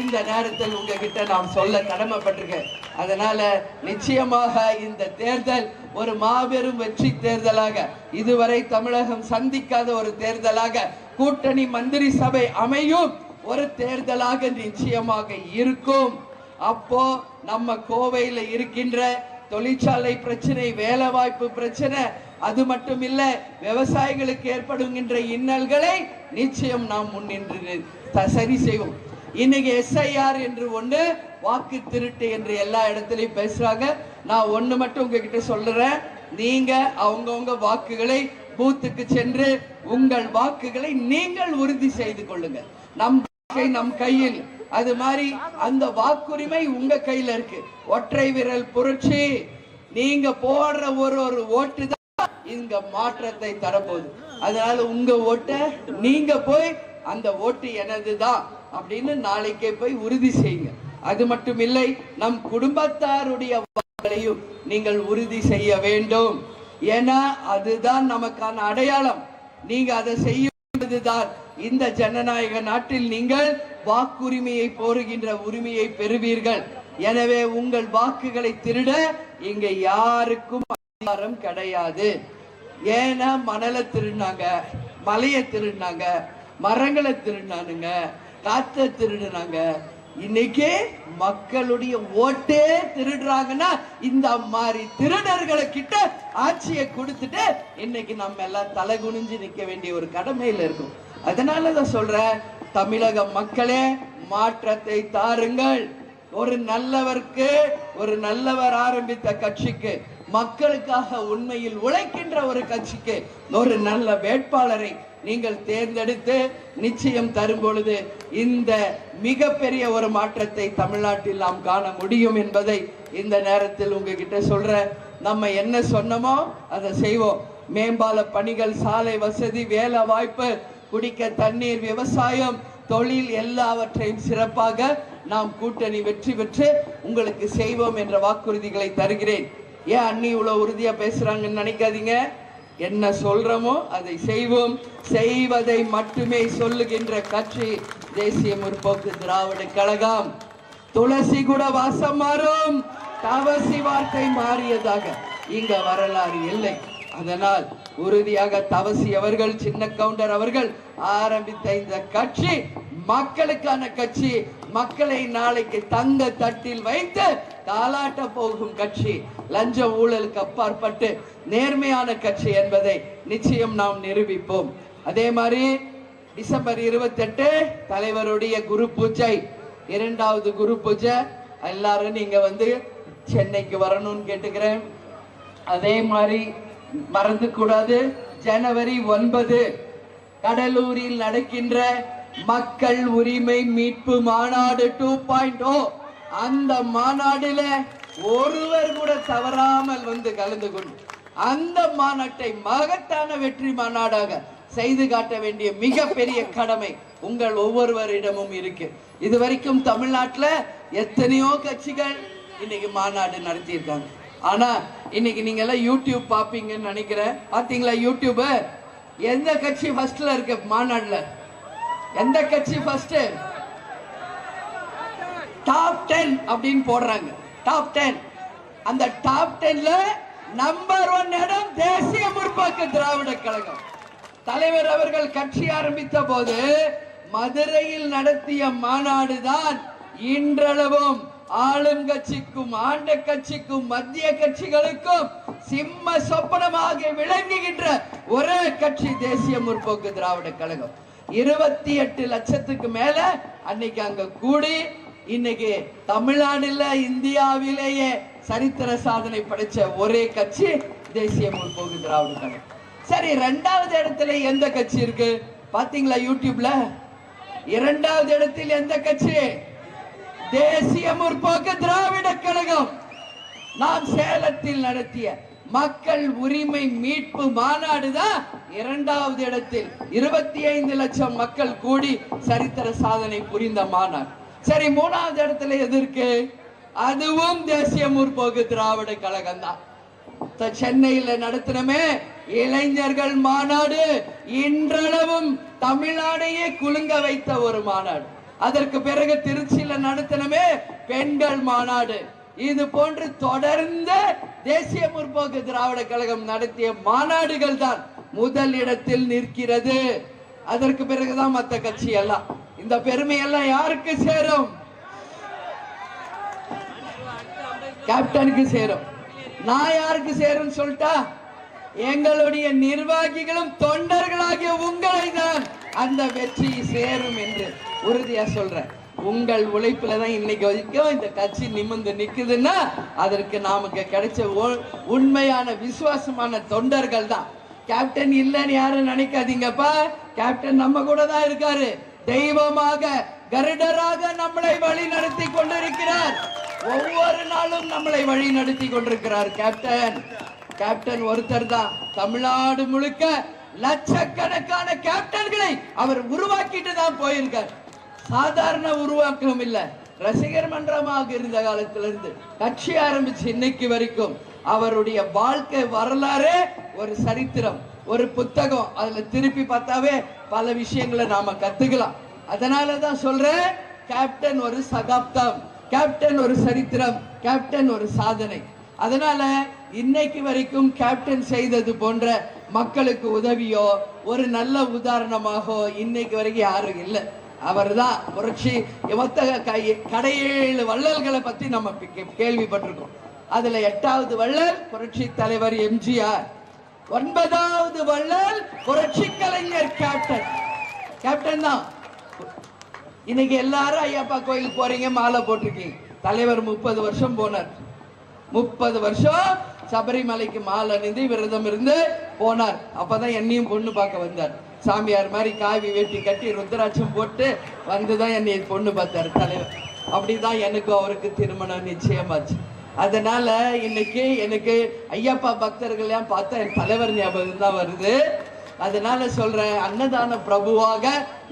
இந்த நேரத்தில் உங்ககிட்ட நாம் சொல்ல கடமைப்பட்டிருக்கேன். அதனால நிச்சயமாக இந்த தேர்தல் ஒரு மாபெரும் வெற்றி தேர்தலாக, இதுவரை தமிழகம் சந்திக்காத ஒரு தேர்தலாக, கூட்டணி மந்திரி சபை அமையும் ஒரு தேர்தலாக நிச்சயமாக இருக்கும். அப்போ நம்ம கோவையில இருக்கின்ற தொழிற்சாலை பிரச்சனை, வேலை வாய்ப்பு பிரச்சனை, அது மட்டும் இல்ல விவசாயிகளுக்கு ஏற்படுகின்ற இன்னல்களை நிச்சயம் நாம் முன்னின்று சரி செய்வோம். இன்னைக்கு SIR என்று ஒண்ணு, வாக்கு திருட்டு என்று எல்லா இடத்திலையும் பேசுறாங்க. நான் ஒண்ணு மட்டும் உங்ககிட்ட சொல்றேன், நீங்க அவங்கவுங்க வாக்குகளை பூத்துக்கு சென்று உங்கள் வாக்குகளை நீங்கள் உறுதி செய்து கொள்ளுங்க. நம் கையில். அது மாதிரி அந்த வாக்குரிமை உங்க கையில இருக்கு. ஒற்றை விரல் புரட்சி. நீங்க போடுற ஒரு ஓட்டு தான் இங்க மாற்றத்தை தரப்போகுது. அதனால உங்க ஓட்டை நீங்க போய் அந்த ஓட்டு எனதுதான் அப்படின்னு நாளைக்கே போய் உறுதி செய்யுங்க. அது மட்டும் இல்லை, நம் குடும்பத்தாருடைய வாக்குகளையும் நீங்கள் உறுதி செய்ய வேண்டும். ஏன்னா அதுதான் நமக்கான அடையாளம். நீங்க அதை செய்யும்போதுதான் இந்த ஜனநாயக நாட்டில் நீங்கள் வாக்குரிமையை போருகின்ற உரிமையை பெறுவீர்கள். எனவே உங்கள் வாக்குகளை திருட இங்க யாருக்கும் அதிகாரம் கிடையாது. ஏன்னா மணலை திருடினாங்க, மலையை திருடினாங்க, மரங்களை திருடினானுங்க, காற்றை திருடினாங்க. இன்னைக்கு மக்களுடைய ஓட்டே திருடுறாங்கன்னா இந்த மாதிரி திருடர்களை கிட்ட ஆட்சியை கொடுத்துட்டு இன்னைக்கு நம்ம எல்லாம் தலை குனிஞ்சு நிக்க வேண்டிய ஒரு கடமையில இருக்கும். அதனாலதான் சொல்றேன், தமிழக மக்களே மாற்றத்தை தாருங்கள். ஒரு நல்லவருக்கு, ஒரு நல்லவர் ஆரம்பித்த கட்சிக்கு, மக்களுக்காக உண்மையில் உழைக்கின்ற ஒரு கட்சிக்கு ஒரு நல்ல வேட்பாளரை நீங்கள் தேர்ந்தெடுத்து நிச்சயம் தரும் பொழுது இந்த மிகப்பெரிய ஒரு மாற்றத்தை தமிழ்நாட்டில் நாம் காண முடியும் என்பதை இந்த நேரத்தில் உங்ககிட்ட சொல்றேன். நம்ம என்ன சொன்னோமோ அதை செய்வோம். மேம்பால பணிகள், சாலை வசதி, வேலை வாய்ப்பு, குடிக்க தண்ணீர், விவசாயம், தொழில் எல்லாவற்றையும் சிறப்பாக நாம் கூட்டணி வெற்றி பெற்று உங்களுக்கு செய்வோம் என்ற வாக்குறுதிகளை தருகிறேன். ஏன் அண்ணி இவ்வளவு உறுதியா பேசுறாங்கன்னு நினைக்காதீங்க. என்ன சொல்றோமோ அதை செய்வோம். செய்வதை மட்டுமே சொல்லுகின்ற கட்சி தேசிய முற்போக்கு திராவிட கழகம். துளசி கூட வாசம் மாறும், தவசி வார்த்தை மாறியதாக இங்க வரலாறு இல்லை. அதனால் உறுதியாக தவசி அவர்கள், சின்ன கவுண்டர் அவர்கள் ஆரம்பித்த இந்த கட்சி மக்களுக்கான கட்சி, மக்களை நாளைக்கு தங்க தட்டில் வைத்து தாலாட்ட போகும் கட்சி, லஞ்ச ஊழலுக்கு அப்பாற்பட்டு நேர்மையான கட்சி என்பதை நிச்சயம் நாம் நிரூபிப்போம். அதே மாதிரி டிசம்பர் 28 தலைவருடைய குரு பூஜை, 2வது குரு பூஜை. எல்லாரும் நீங்க வந்து சென்னைக்கு வரணும்னு கேட்டுக்கிறேன். அதே மாதிரி மறந்து கூடாது, ஜனவரி 9 கடலூரில் நடக்கின்ற மக்கள் உரிமை மீட்பு மாநாடு 2.0. அந்த மாநாடுல ஒருவர் கூட தவறாமல் வந்து கலந்து கொண்டு அந்த மாநாட்டை மகத்தான வெற்றி மாநாடாக செய்து காட்ட வேண்டிய மிகப்பெரிய கடமை உங்கள் ஒவ்வொருவரிடமும் இருக்கு. இதுவரைக்கும் தமிழ்நாட்டுல எத்தனையோ கட்சிகள் இன்னைக்கு மாநாடு நடத்தியிருக்காங்க. ஆனா இன்னைக்கு நீங்க எல்லாம் யூடியூப் பாப்பீங்கன்னு நினைக்கிறேன். பாத்தீங்களா யூடியூப்? எந்த கட்சி ஃபர்ஸ்ட்ல இருக்கு மாநாடுல? எந்த கட்சி ஃபர்ஸ்ட்? டாப் 10 அப்படின்னு போடுறாங்க. டாப் 10. அந்த டாப் 10ல நம்பர் 1 இடம் தேசிய முற்போக்கு திராவிட கழகம். தலைவர் அவர்கள் கட்சி ஆரம்பித்த போது மதுரையில் நடத்திய மாநாடு தான் இன்றளவும் ஆளும் கட்சிக்கும் ஆண்ட கட்சிக்கும் மத்திய கட்சிகளுக்கும் சிம்ம சொப்பனமாக விளங்குகின்ற ஒரே கட்சி தேசிய முற்போக்கு திராவிட கழகம். 28 லட்சத்துக்கு மேல அன்னைக்கு அங்க கூடி இன்னைக்கு தமிழ்நாடுல இந்தியாவிலேயே சரித்திர சாதனை படைச்ச ஒரே கட்சி தேசிய முற்போக்கு திராவிட கழகம். சரி, 2வது இடத்துல எந்த கட்சி இருக்கு பாத்தீங்களா யூடியூப்ல? 2வது இடத்தில் எந்த கட்சி? தேசிய முற்போக்கு திராவிட கழகம். நாம் சேலத்தில் நடத்திய மக்கள் உரிமை மீட்பு மாநாடு தான் 2வது இடத்தில். 25 லட்சம் மக்கள் கூடி சரித்திர சாதனை புரிந்த மாநாடு. சரி, 3வது இடத்துல எது இருக்கு? அதுவும் தேசிய முற்போக்கு திராவிட கழகம் தான். சென்னையில நடத்தினமே இளைஞர்கள் மாநாடு இன்றளவும் தமிழ்நாடையே குலுங்க வைத்த ஒரு மாநாடு. அதற்கு பிறகு திருச்சியில நடத்தினமே பெண்கள் மாநாடு. இது போன்று தொடர்ந்து தேசிய முற்போக்கு திராவிட கழகம் நடத்திய மாநாடுகள் தான் முதல் இடத்தில் நிற்கிறது. அதற்கு பிறகுதான் மற்ற கட்சி எல்லாம். இந்த பெருமை எல்லாம் யாருக்கு சேரும்? கேப்டனுக்கு சேரும். நான் யாருக்கு சேரும் சொல்லிட்டா, எங்களுடைய நிர்வாகிகளும் தொண்டர்களாகிய உங்களை தான் அந்த வெற்றி சேரும் என்று உறுதியா சொல்றேன். உங்கள் உழைப்புல தான் இன்னைக்கு வரைக்கும் இந்த கட்சி நிமிர்ந்து நிக்குதுன்னா அதற்கு நமக்கு கிடைச்ச உண்மையான விசுவாசமான தொண்டர்கள் தான். கேப்டன் இல்லைன்னு யாரும் நினைக்காதீங்கப்பா. கேப்டன் நம்ம கூட தான் இருக்காரு. தெய்வமாக கருடராக நம்மளை வழி நடத்தி கொண்டிருக்கிறார். ஒவ்வொரு நாளும் நம்மளை வழி நடத்தி கொண்டிருக்கிறார் கேப்டன். கேப்டன் ஒருத்தர் தான். தமிழ்நாடு முழுக்க லட்சக்கணக்கான கேப்டன்களை அவர் உருவாக்கிட்டு தான் போயிருக்கார். சாதாரண உருவாக்கம் இல்ல. ரசிகர் மன்றமாக இருந்த காலத்திலிருந்து கட்சி ஆரம்பிச்சு இன்னைக்கு வரைக்கும் அவருடைய வாழ்க்கை வரலாறு ஒரு சரித்திரம், ஒரு புத்தகம். அதுல திருப்பி பார்த்தாவே பல விஷயங்களை நாம கத்துக்கலாம். அதனாலதான் சொல்றேன், கேப்டன் ஒரு சகாப்தம், கேப்டன் ஒரு சரித்திரம், கேப்டன் ஒரு சாதனை. அதனால இன்னைக்கு வரைக்கும் கேப்டன் செய்தது போன்ற மக்களுக்கு உதவியோ ஒரு நல்ல உதாரணமாக இன்னைக்கு வரைக்கும் யாரும் இல்லை. அவர் தான் புரட்சி. மொத்த கடையேழு வள்ளல்களை பத்தி நம்ம கேள்விப்பட்டிருக்கோம். அதுல 8வது வள்ளல் புரட்சி தலைவர் எம்ஜிஆர், 9வது வள்ளல் புரட்சி கலைஞர் கேப்டன். கேப்டன் தான். இன்னைக்கு எல்லாரும் ஐயப்பா கோயிலுக்கு போறீங்க, மாலை போட்டிருக்கீங்க. தலைவர் 30 வருஷம் போனார். 30 வருஷம் சபரிமலைக்கு மாலை அணிந்து விரதம் இருந்து போனார். அப்பதான் என்னையும் பொண்ணு பார்க்க வந்தார். சாமியார் மாதிரி காவி வேட்டி கட்டி ருத்ராட்சம் போட்டு வந்துதான் என்னை பொண்ணு பார்த்தார் தலைவர். அப்படிதான் எனக்கும் அவருக்கு திருமணம் நிச்சயமாச்சு. அதனால இன்னைக்கு எனக்கு ஐயப்பா பக்தர்கள் பார்த்தா என் தலைவர் ஞாபகம் தான் வருது. அதனால சொல்றேன், அன்னதான பிரபுவாக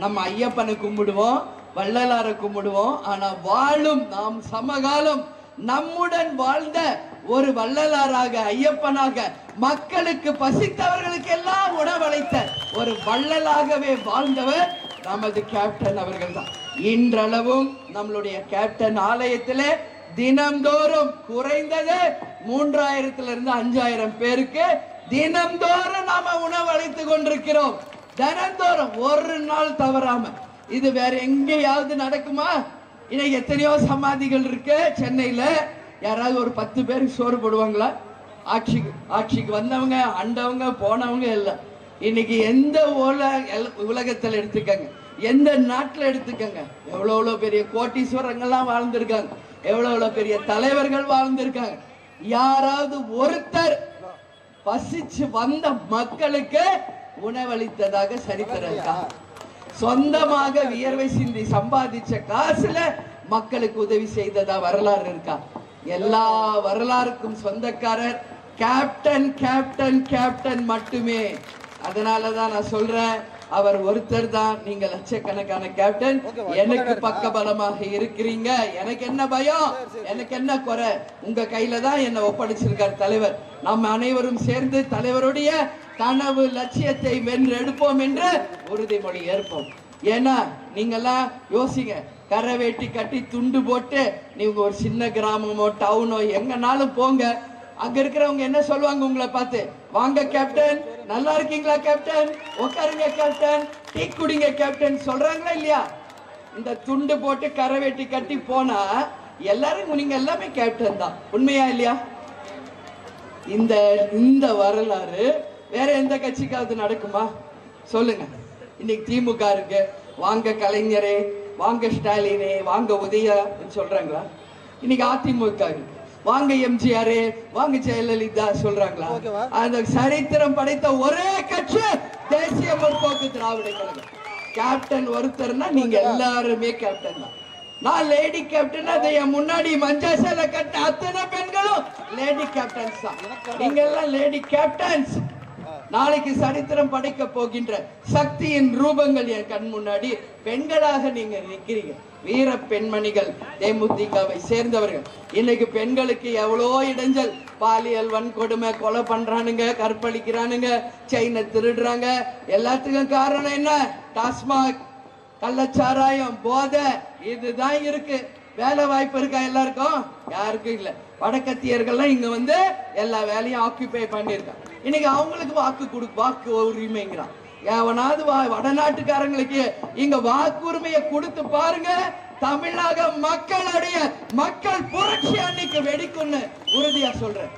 நம்ம ஐயப்பனை கும்பிடுவோம். வள்ளலாரை கும்பிடுவோம். ஆனா வாழும் நாம் சமகாலம் நம்முடன் வாழ்ந்த ஒரு வள்ளலாராக, ஐயப்பனாக, மக்களுக்கு பசித்தவர்களுக்கு எல்லாம் உணவளித்த ஒரு வள்ளலாகவே வாழ்ந்தவர் நமது கேப்டன் அவர்கள் தான். இன்றளவும் நம்மளுடைய கேப்டன் ஆலயத்திலே தினம்தோறும் குறைந்தது 3000 5000 பேருக்கு தினம்தோறும் நாம உணவளித்து கொண்டிருக்கிறோம். தினந்தோறும் ஒரு நாள் தவறாம. இது வேற எங்கேயாவது நடக்குமா? இன்னைக்கு எத்தனையோ சமாதிகள் இருக்கு சென்னையில. யாராவது ஒரு 10 பேருக்கு சோறு போடுவாங்களா? ஆட்சிக்கு வந்தவங்க, ஆண்டவங்க, போனவங்க எல்லாம். இன்னைக்கு எந்த உலகத்தில் எடுத்துக்கங்க, எந்த நாட்டில் எடுத்துக்கங்க, எவ்வளவு பெரிய கோட்டீஸ்வரங்கள்லாம் வாழ்ந்திருக்காங்க, எவ்வளவு பெரிய தலைவர்கள் வாழ்ந்திருக்காங்க. யாராவது ஒருத்தர் பசிச்சு வந்த மக்களுக்கு உணவளித்ததாக சரித்திரம் இருக்கா? சொந்தமாக வியர்வை சிந்தி சம்பாதிச்ச காசுல மக்களுக்கு உதவி செய்ததா வரலாறு இருக்கா? எல்லா வரலாறுக்கும் சொந்தக்காரர் கேப்டன் கேப்டன் கேப்டன் மட்டுமே. அதனாலதான் நான் சொல்றேன், அவர் ஒருத்தர் தான். நீங்க லட்சக்கணக்கான கேப்டன், எனக்கு பக்க பலமாக இருக்கிறீங்க. எனக்கு என்ன பயம், எனக்கு என்ன குறை? உங்க கையில தான் என்ன ஒப்படைச்சிருக்கார் தலைவர். நம்ம அனைவரும் சேர்ந்து தலைவருடைய கனவு லட்சியத்தை வென்று எடுப்போம் என்று உறுதிமொழி ஏற்போம். ஏன்னா நீங்கெல்லாம் யோசிங்க, கரை வேட்டி கட்டி துண்டு போட்டு நீங்க ஒரு சின்ன கிராமமோ டவுனோ எங்கனாலும் போங்க, அங்க இருக்கிறவங்க என்ன சொல்லுவாங்க உங்களை பார்த்து? வாங்க கேப்டன், நல்லா இருக்கீங்களா கேப்டன், உட்காருங்க கேப்டன், டீ குடிங்க கேப்டன் சொல்றாங்களா இல்லையா? இந்த துண்டு போட்டு கரை வேட்டி கட்டி போனா எல்லாரும் நீங்க எல்லாமே கேப்டன் தான். உண்மையா இல்லையா? இந்த வரலாறு வேற எந்த கட்சிக்காவது நடக்குமா சொல்லுங்க? இன்னைக்கு திமுக இருக்கு, வாங்க கலைஞரே, வாங்க ஸ்டாலினே, வாங்க உதயா சொல்றாங்களா? இன்னைக்கு அதிமுக இருக்கு, வாங்க எம்ஜிஆர், வாங்க ஜெயலலிதா சொல்றாங்களா? அந்த சரித்திரம் படைத்த ஒரே கட்சி தேசிய முற்போக்கு திராவிட கழகம். கேப்டன் ஒருத்தர்னா நீங்க எல்லாருமே கேப்டன் தான். நான் லேடி கேப்டன், அதை என் முன்னாடி மஞ்சள் சேலை கட்ட அத்தனை பெண்களும் லேடி கேப்டன்ஸ் தான். நீங்க எல்லாம் லேடி கேப்டன்ஸ். நாளைக்கு சரித்திரம் படைக்க போகின்ற சக்தியின் ரூபங்கள் என் கண் முன்னாடி பெண்களாக நீங்க நிற்கிறீங்க. வீர பெண்மணிகள், தேமுதிகவை சேர்ந்தவர்கள். இன்னைக்கு பெண்களுக்கு எவ்வளோ இடைஞ்சல், பாலியல் வன்கொடுமை, கொலை பண்றானுங்க, கற்பழிக்கிறானுங்க, செயினை திருடுறாங்க. எல்லாத்துக்கும் காரணம் என்ன? டாஸ்மாக், கள்ளச்சாராயம், போதை, இதுதான் இருக்கு. வேலை வாய்ப்பு இருக்கா எல்லாருக்கும்? யாருக்கும் இல்ல. வடக்கத்தியர்கள்லாம் இங்க வந்து எல்லா வேலையும் ஆக்குபை பண்ணிருக்காங்க. இன்னைக்கு அவங்களுக்கு வாக்கு உரிமைங்கிறான். எவனாவது வடநாட்டுக்காரங்களுக்கு இங்க வாக்குரிமையை கொடுத்து பாருங்க, தமிழக மக்களுடைய மக்கள் புரட்சி அன்னைக்கு வெடிக்கும்னு உறுதியா சொல்றேன்.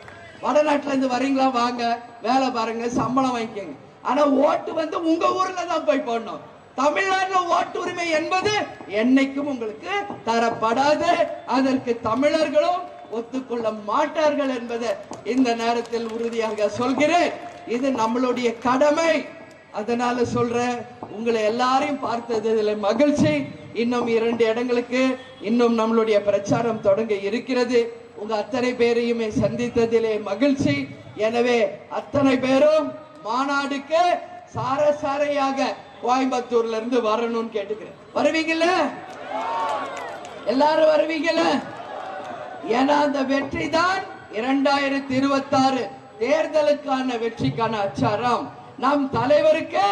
வடநாட்டுல இருந்து வரீங்களா, வாங்க வேலை பாருங்க, சம்பளம் வாங்கிக்கோங்க. ஆனா ஓட்டு வந்து உங்க ஊர்ல தான் போய் போடணும். தமிழ்நாட்டுல ஓட்டு உரிமை என்பது என்னைக்கும் உங்களுக்கு தரப்படாது. அதற்கு தமிழர்களும் ஒத்துக்கொள்ள மாட்டார்கள் என்பதை இந்த நேரத்தில் உறுதியாக சொல்கிறேன். இது நம்மளுடைய கடமை. அதனால சொல்றேன், உங்களை எல்லாரையும் பார்த்ததில் மகிழ்ச்சி. இன்னும் 2 இடங்களுக்கு இன்னும் நம்மளுடைய பிரச்சாரம் தொடங்க இருக்கிறது. உங்க அத்தனை பேரையுமே சந்தித்ததிலே மகிழ்ச்சி. எனவே அத்தனை பேரும் மாநாடுக்கு சாரையாக கோயம்புத்தூர்ல இருந்து வரணும்னு கேட்டுக்கிறேன். வருவீங்கல்ல? எல்லாரும் வருவீங்கல்ல? ஏன்னா அந்த வெற்றி தான் 2026 தேர்தலுக்கான வெற்றிக்கான அச்சாரம். நம் தலைவருக்கு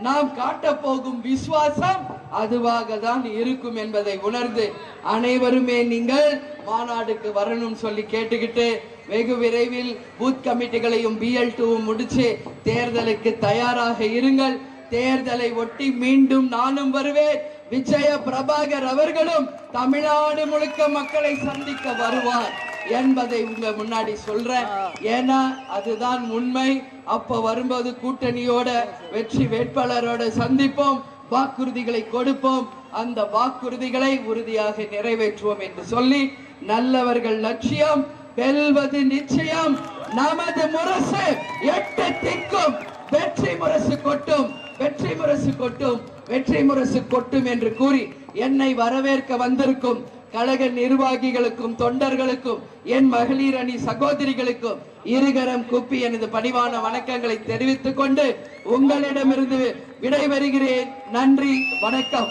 நாம் காட்ட போகும் விசுவாசம் அதுவாக தான் இருக்கும் என்பதை உணர்ந்து அனைவருமே நீங்கள் மாநாடுக்கு வரணும் சொல்லி கேட்டுக்கிட்டு, வெகு விரைவில் பூத் கமிட்டிகளையும் BL2 முடிச்சு தேர்தலுக்கு தயாராக இருங்கள். தேர்தலை ஒட்டி மீண்டும் நானும் வருவேன். விஜய பிரபாகர் அவர்களும் தமிழ்நாடு முழுக்க மக்களை சந்திக்க வருவார் என்பதை உங்க முன்னாடி சொல்றேன். ஏன்னா அதுதான் உண்மை. அப்ப வரும்போது கூட்டணியோட வெற்றி வேட்பாளரோட சந்திப்போம், வாக்குறுதிகளை கொடுப்போம், அந்த வாக்குறுதிகளை உறுதியாக நிறைவேற்றுவோம் என்று சொல்லி, நல்லவர்கள் லட்சியம் வெல்வது நிச்சயம். நமது முரசு 8 திக்கும் வெற்றி முரசு கொட்டும், வெற்றி முரசு கொட்டும், வெற்றி முரசு கொட்டும் என்று கூறி என்னை வரவேற்க வந்திருக்கும் கழக நிர்வாகிகளுக்கும் தொண்டர்களுக்கும் என் மகளிர் அணி சகோதரிகளுக்கும் இருகரம் கூப்பி எனது பணிவான வணக்கங்களை தெரிவித்துக் கொண்டு உங்களிடமிருந்து விடைபெறுகிறேன். நன்றி, வணக்கம்.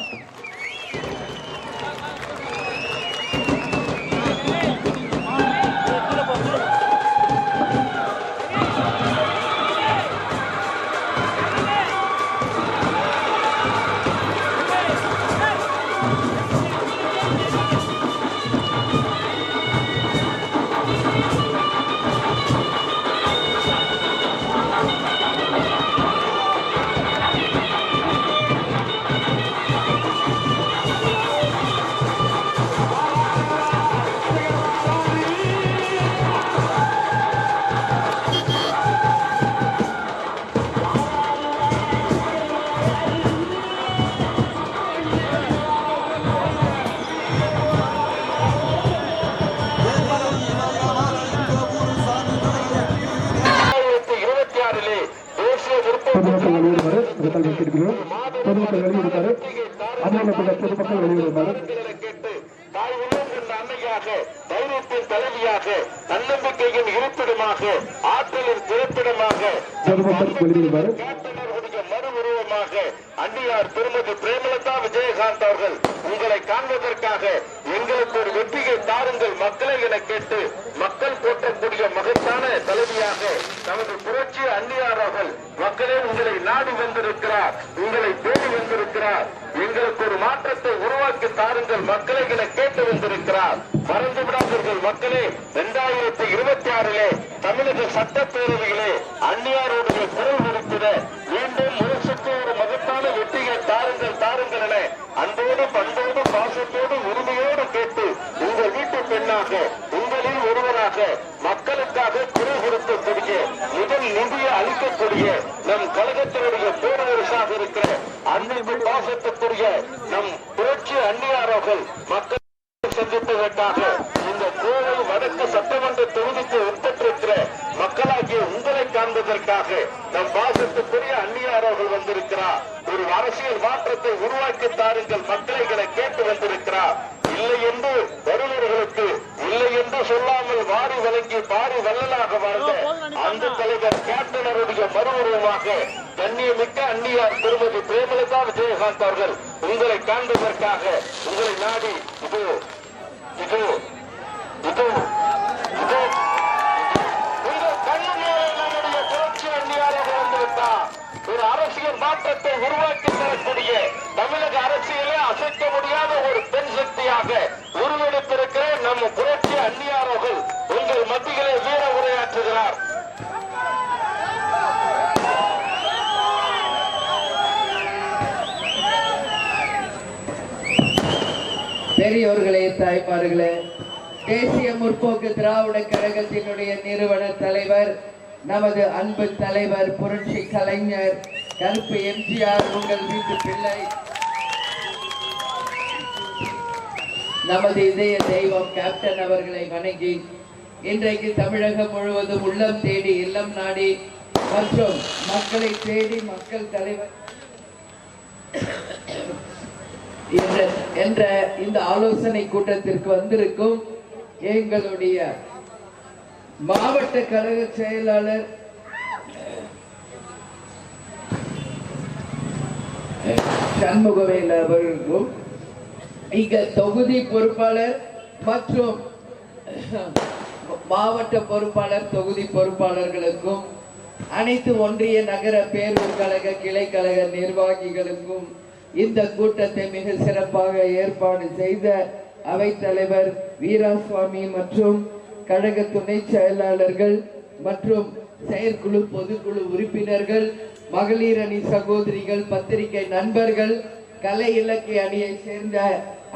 கேட்டு தாய் உள்ளம் கொண்ட அன்னையாக, தைரியத்தின் தலைவியாக, தன்னம்பிக்கையின் இருப்பிடமாக, ஆற்றலின் பிறப்பிடமாக, கேப்டனர்களுடைய மறு உருவமாக அன்னியார் திருமதி பிரேமலதா விஜயகாந்த் அவர்கள் உங்களை காண்பதற்காக எங்களுக்கு ஒரு வெற்றியை தாருங்கள் மக்களை என கேட்டு மக்கள் போற்றக்கூடிய மகத்தான தலைவியாக நமது புரட்சி அன்னியார் அவர்கள் மக்களே உங்களை நாடி வந்திருக்கிறார், உங்களை தேடி வந்திருக்கிறார், எங்களுக்கு ஒரு மாற்றத்தை உருவாக்கி தாருங்கள் மக்களை என கேட்டு வந்திருக்கிறார். மறந்து விடாதீர்கள் மக்களே, 2026 தமிழக சட்டப்பேரவையிலே அன்னியாருடைய குரல் கொடுக்கிற மீண்டும் முழுசுக்கு ஒரு மகத்தான வெற்றியை தாருங்கள் தாருங்கள் என அன்போடு பண்போடு பாசத்தோடு உரிமையோடு கேட்டு உங்கள் வீட்டு பெண்ணாக உங்களில் ஒருவராக மக்களுக்காக குரல் கொடுக்கக்கூடிய முதல் நிதியை அளிக்கக்கூடிய நம் கழகத்தினுடைய பேரரசாக இருக்கிற அன்பிற்கு பாசத்துக்குரிய நம் புரட்சி அன்னியார் அவர்கள் மக்கள் சந்திப்பதற்காக இந்த கோவை வடக்கு சட்டமன்ற தொகுதிக்கு உட்பட்டிருக்கிற மக்களாகிய உங்களை காண்பதற்காக நம் பாசத்துக்குரிய அன்னியார் அவர்கள் வந்திருக்கிறார். ஒரு அரசியல் மாற்றத்தை உருவாக்கி தாருங்கள் மக்களை என கேட்டு வந்திருக்கிறார். இல்லை என்று வருவர்களுக்கு இல்லை என்று சொல்லாமல் வாரி வழங்கி பாரி வள்ளலாக வாழ்ந்த அந்த தலைவர் கேப்டனருடைய மறு உருவமாக கண்ணியமிக்க அன்னியார் திருமதி பிரேமலதா விஜயகாந்த் அவர்கள் உங்களை காண்பதற்காக உங்களை நாடி இதோ இதோ இதோ இதோ உங்கள் கண்ணு நம்முடைய புரட்சி அன்னியாராக வந்துவிட்டார். ஒரு அரசியல் மாற்றத்தை உருவாக்கி தரக்கூடிய தமிழக அரசியலே அசைக்க முடியாத ஒரு பெண் சக்தியாக உருவெடுத்திருக்கிற நம்ம புரட்சி அன்னியார் அவர்கள் உங்கள் மத்தியிலே வீர உரையாற்றுகிறார். பெரியோர்களே, தாய்மார்களே, தேசிய முற்போக்கு திராவிட கழகத்தினுடைய நிறுவன தலைவர் நமது அன்பு தலைவர் புரட்சி கலைஞர் கருப்பு எம்ஜிஆர் உங்கள் வீட்டு பிள்ளை, நமது இதய தெய்வம் கேப்டன் அவர்களை வணங்கி இன்றைக்கு தமிழகம் முழுவதும் உள்ளம் தேடி இல்லம் நாடி மற்றும் மக்களை தேடி மக்கள் தலைவர் என்ற இந்த ஆலோசனை கூட்டத்திற்கு வந்திருக்கும் எங்களுடைய மாவட்ட கழக செயலாளர் சண்முகவேல் அவர்களுக்கும் இங்க தொகுதி பொறுப்பாளர் மற்றும் மாவட்ட பொறுப்பாளர் தொகுதி பொறுப்பாளர்களுக்கும் அனைத்து ஒன்றிய நகர பேரூர் கழக கிளை கழக நிர்வாகிகளுக்கும் இந்த கூட்டத்தை மிக சிறப்பாக ஏற்பாடு செய்த அவைத்தலைவர் வீராசுவாமி மற்றும் கழக துணை செயலாளர்கள் மற்றும் செயற்குழு பொதுக்குழு உறுப்பினர்கள், மகளிர் அணி சகோதரிகள், பத்திரிகை நண்பர்கள், கலை இலக்கிய அணியை சேர்ந்த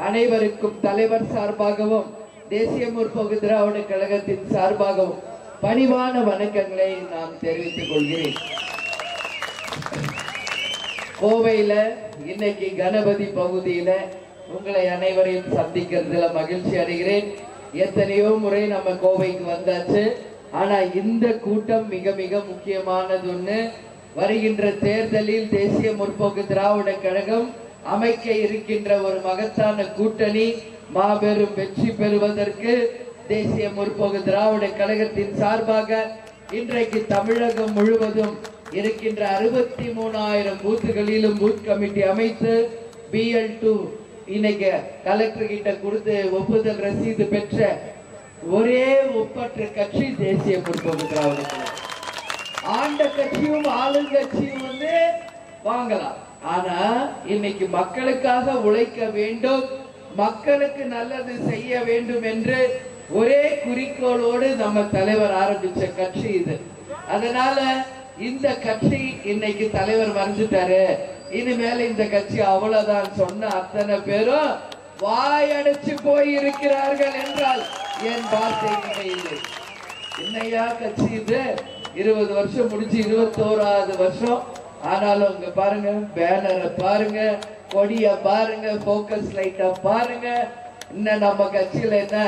அனைவருக்கும் தலைவர் சார்பாகவும் தேசிய முற்போக்கு திராவிட கழகத்தின் சார்பாகவும் பணிவான வணக்கங்களை நான் தெரிவித்துக் கொள்கிறேன். கோவையில இன்னைக்கு கணபதி பகுதியில உங்களை அனைவரையும் சந்திக்கிறதுல மகிழ்ச்சி அடைகிறேன். எத்தனையோ முறை நம்ம கோவைக்கு வந்தாச்சு. ஆனா இந்த கூட்டம் மிக மிக முக்கியமானது ஒண்ணு. வருகின்ற தேர்தலில் தேசிய முற்போக்கு திராவிட கழகம் அமைக்க இருக்கின்ற ஒரு மகத்தான கூட்டணி மாபெரும் வெற்றி பெறுவதற்கு தேசிய முற்போக்கு திராவிட கழகத்தின் சார்பாக இன்றைக்கு தமிழகம் முழுவதும் இருக்கின்ற 63,000 பூத்துகளிலும் பூத் கமிட்டி அமைத்து BL2 இன்னைக்கு கலெக்டர் கிட்ட கொடுத்து ஒப்புதல் ரசீது பெற்ற ஒரே ஒப்பற்ற கட்சி தேசிய முற்போக்கு திராவிட கழகம். ஆண்ட கட்சியும் ஆளுங்கட்சியும் வாங்கலாம். ஆனா இன்னைக்கு மக்களுக்காக உழைக்க வேண்டும், மக்களுக்கு நல்லது செய்ய வேண்டும் என்று ஒரே குறிக்கோளோடு நம்ம தலைவர் ஆரம்பிச்ச கட்சி இது. அதனால இந்த கட்சி இன்னைக்கு தலைவர் வந்துட்டாரு, இனிமேல இந்த கட்சி அவ்வளவுதான் சொன்ன அத்தனை பேரும் வாயடைச்சு போய் இருக்கிறார்கள் என்றால் என் வார்த்தை இல்லை. என்னையா கட்சி இது? 20 வருஷம் முடிச்சு 21வது வருஷம். ஆனாலும் இங்க பாருங்க, பேனரை பாருங்க, கொடிய பாருங்க, போக்கஸ் லைட்டா பாருங்க. இன்னும் நம்ம கட்சியில என்ன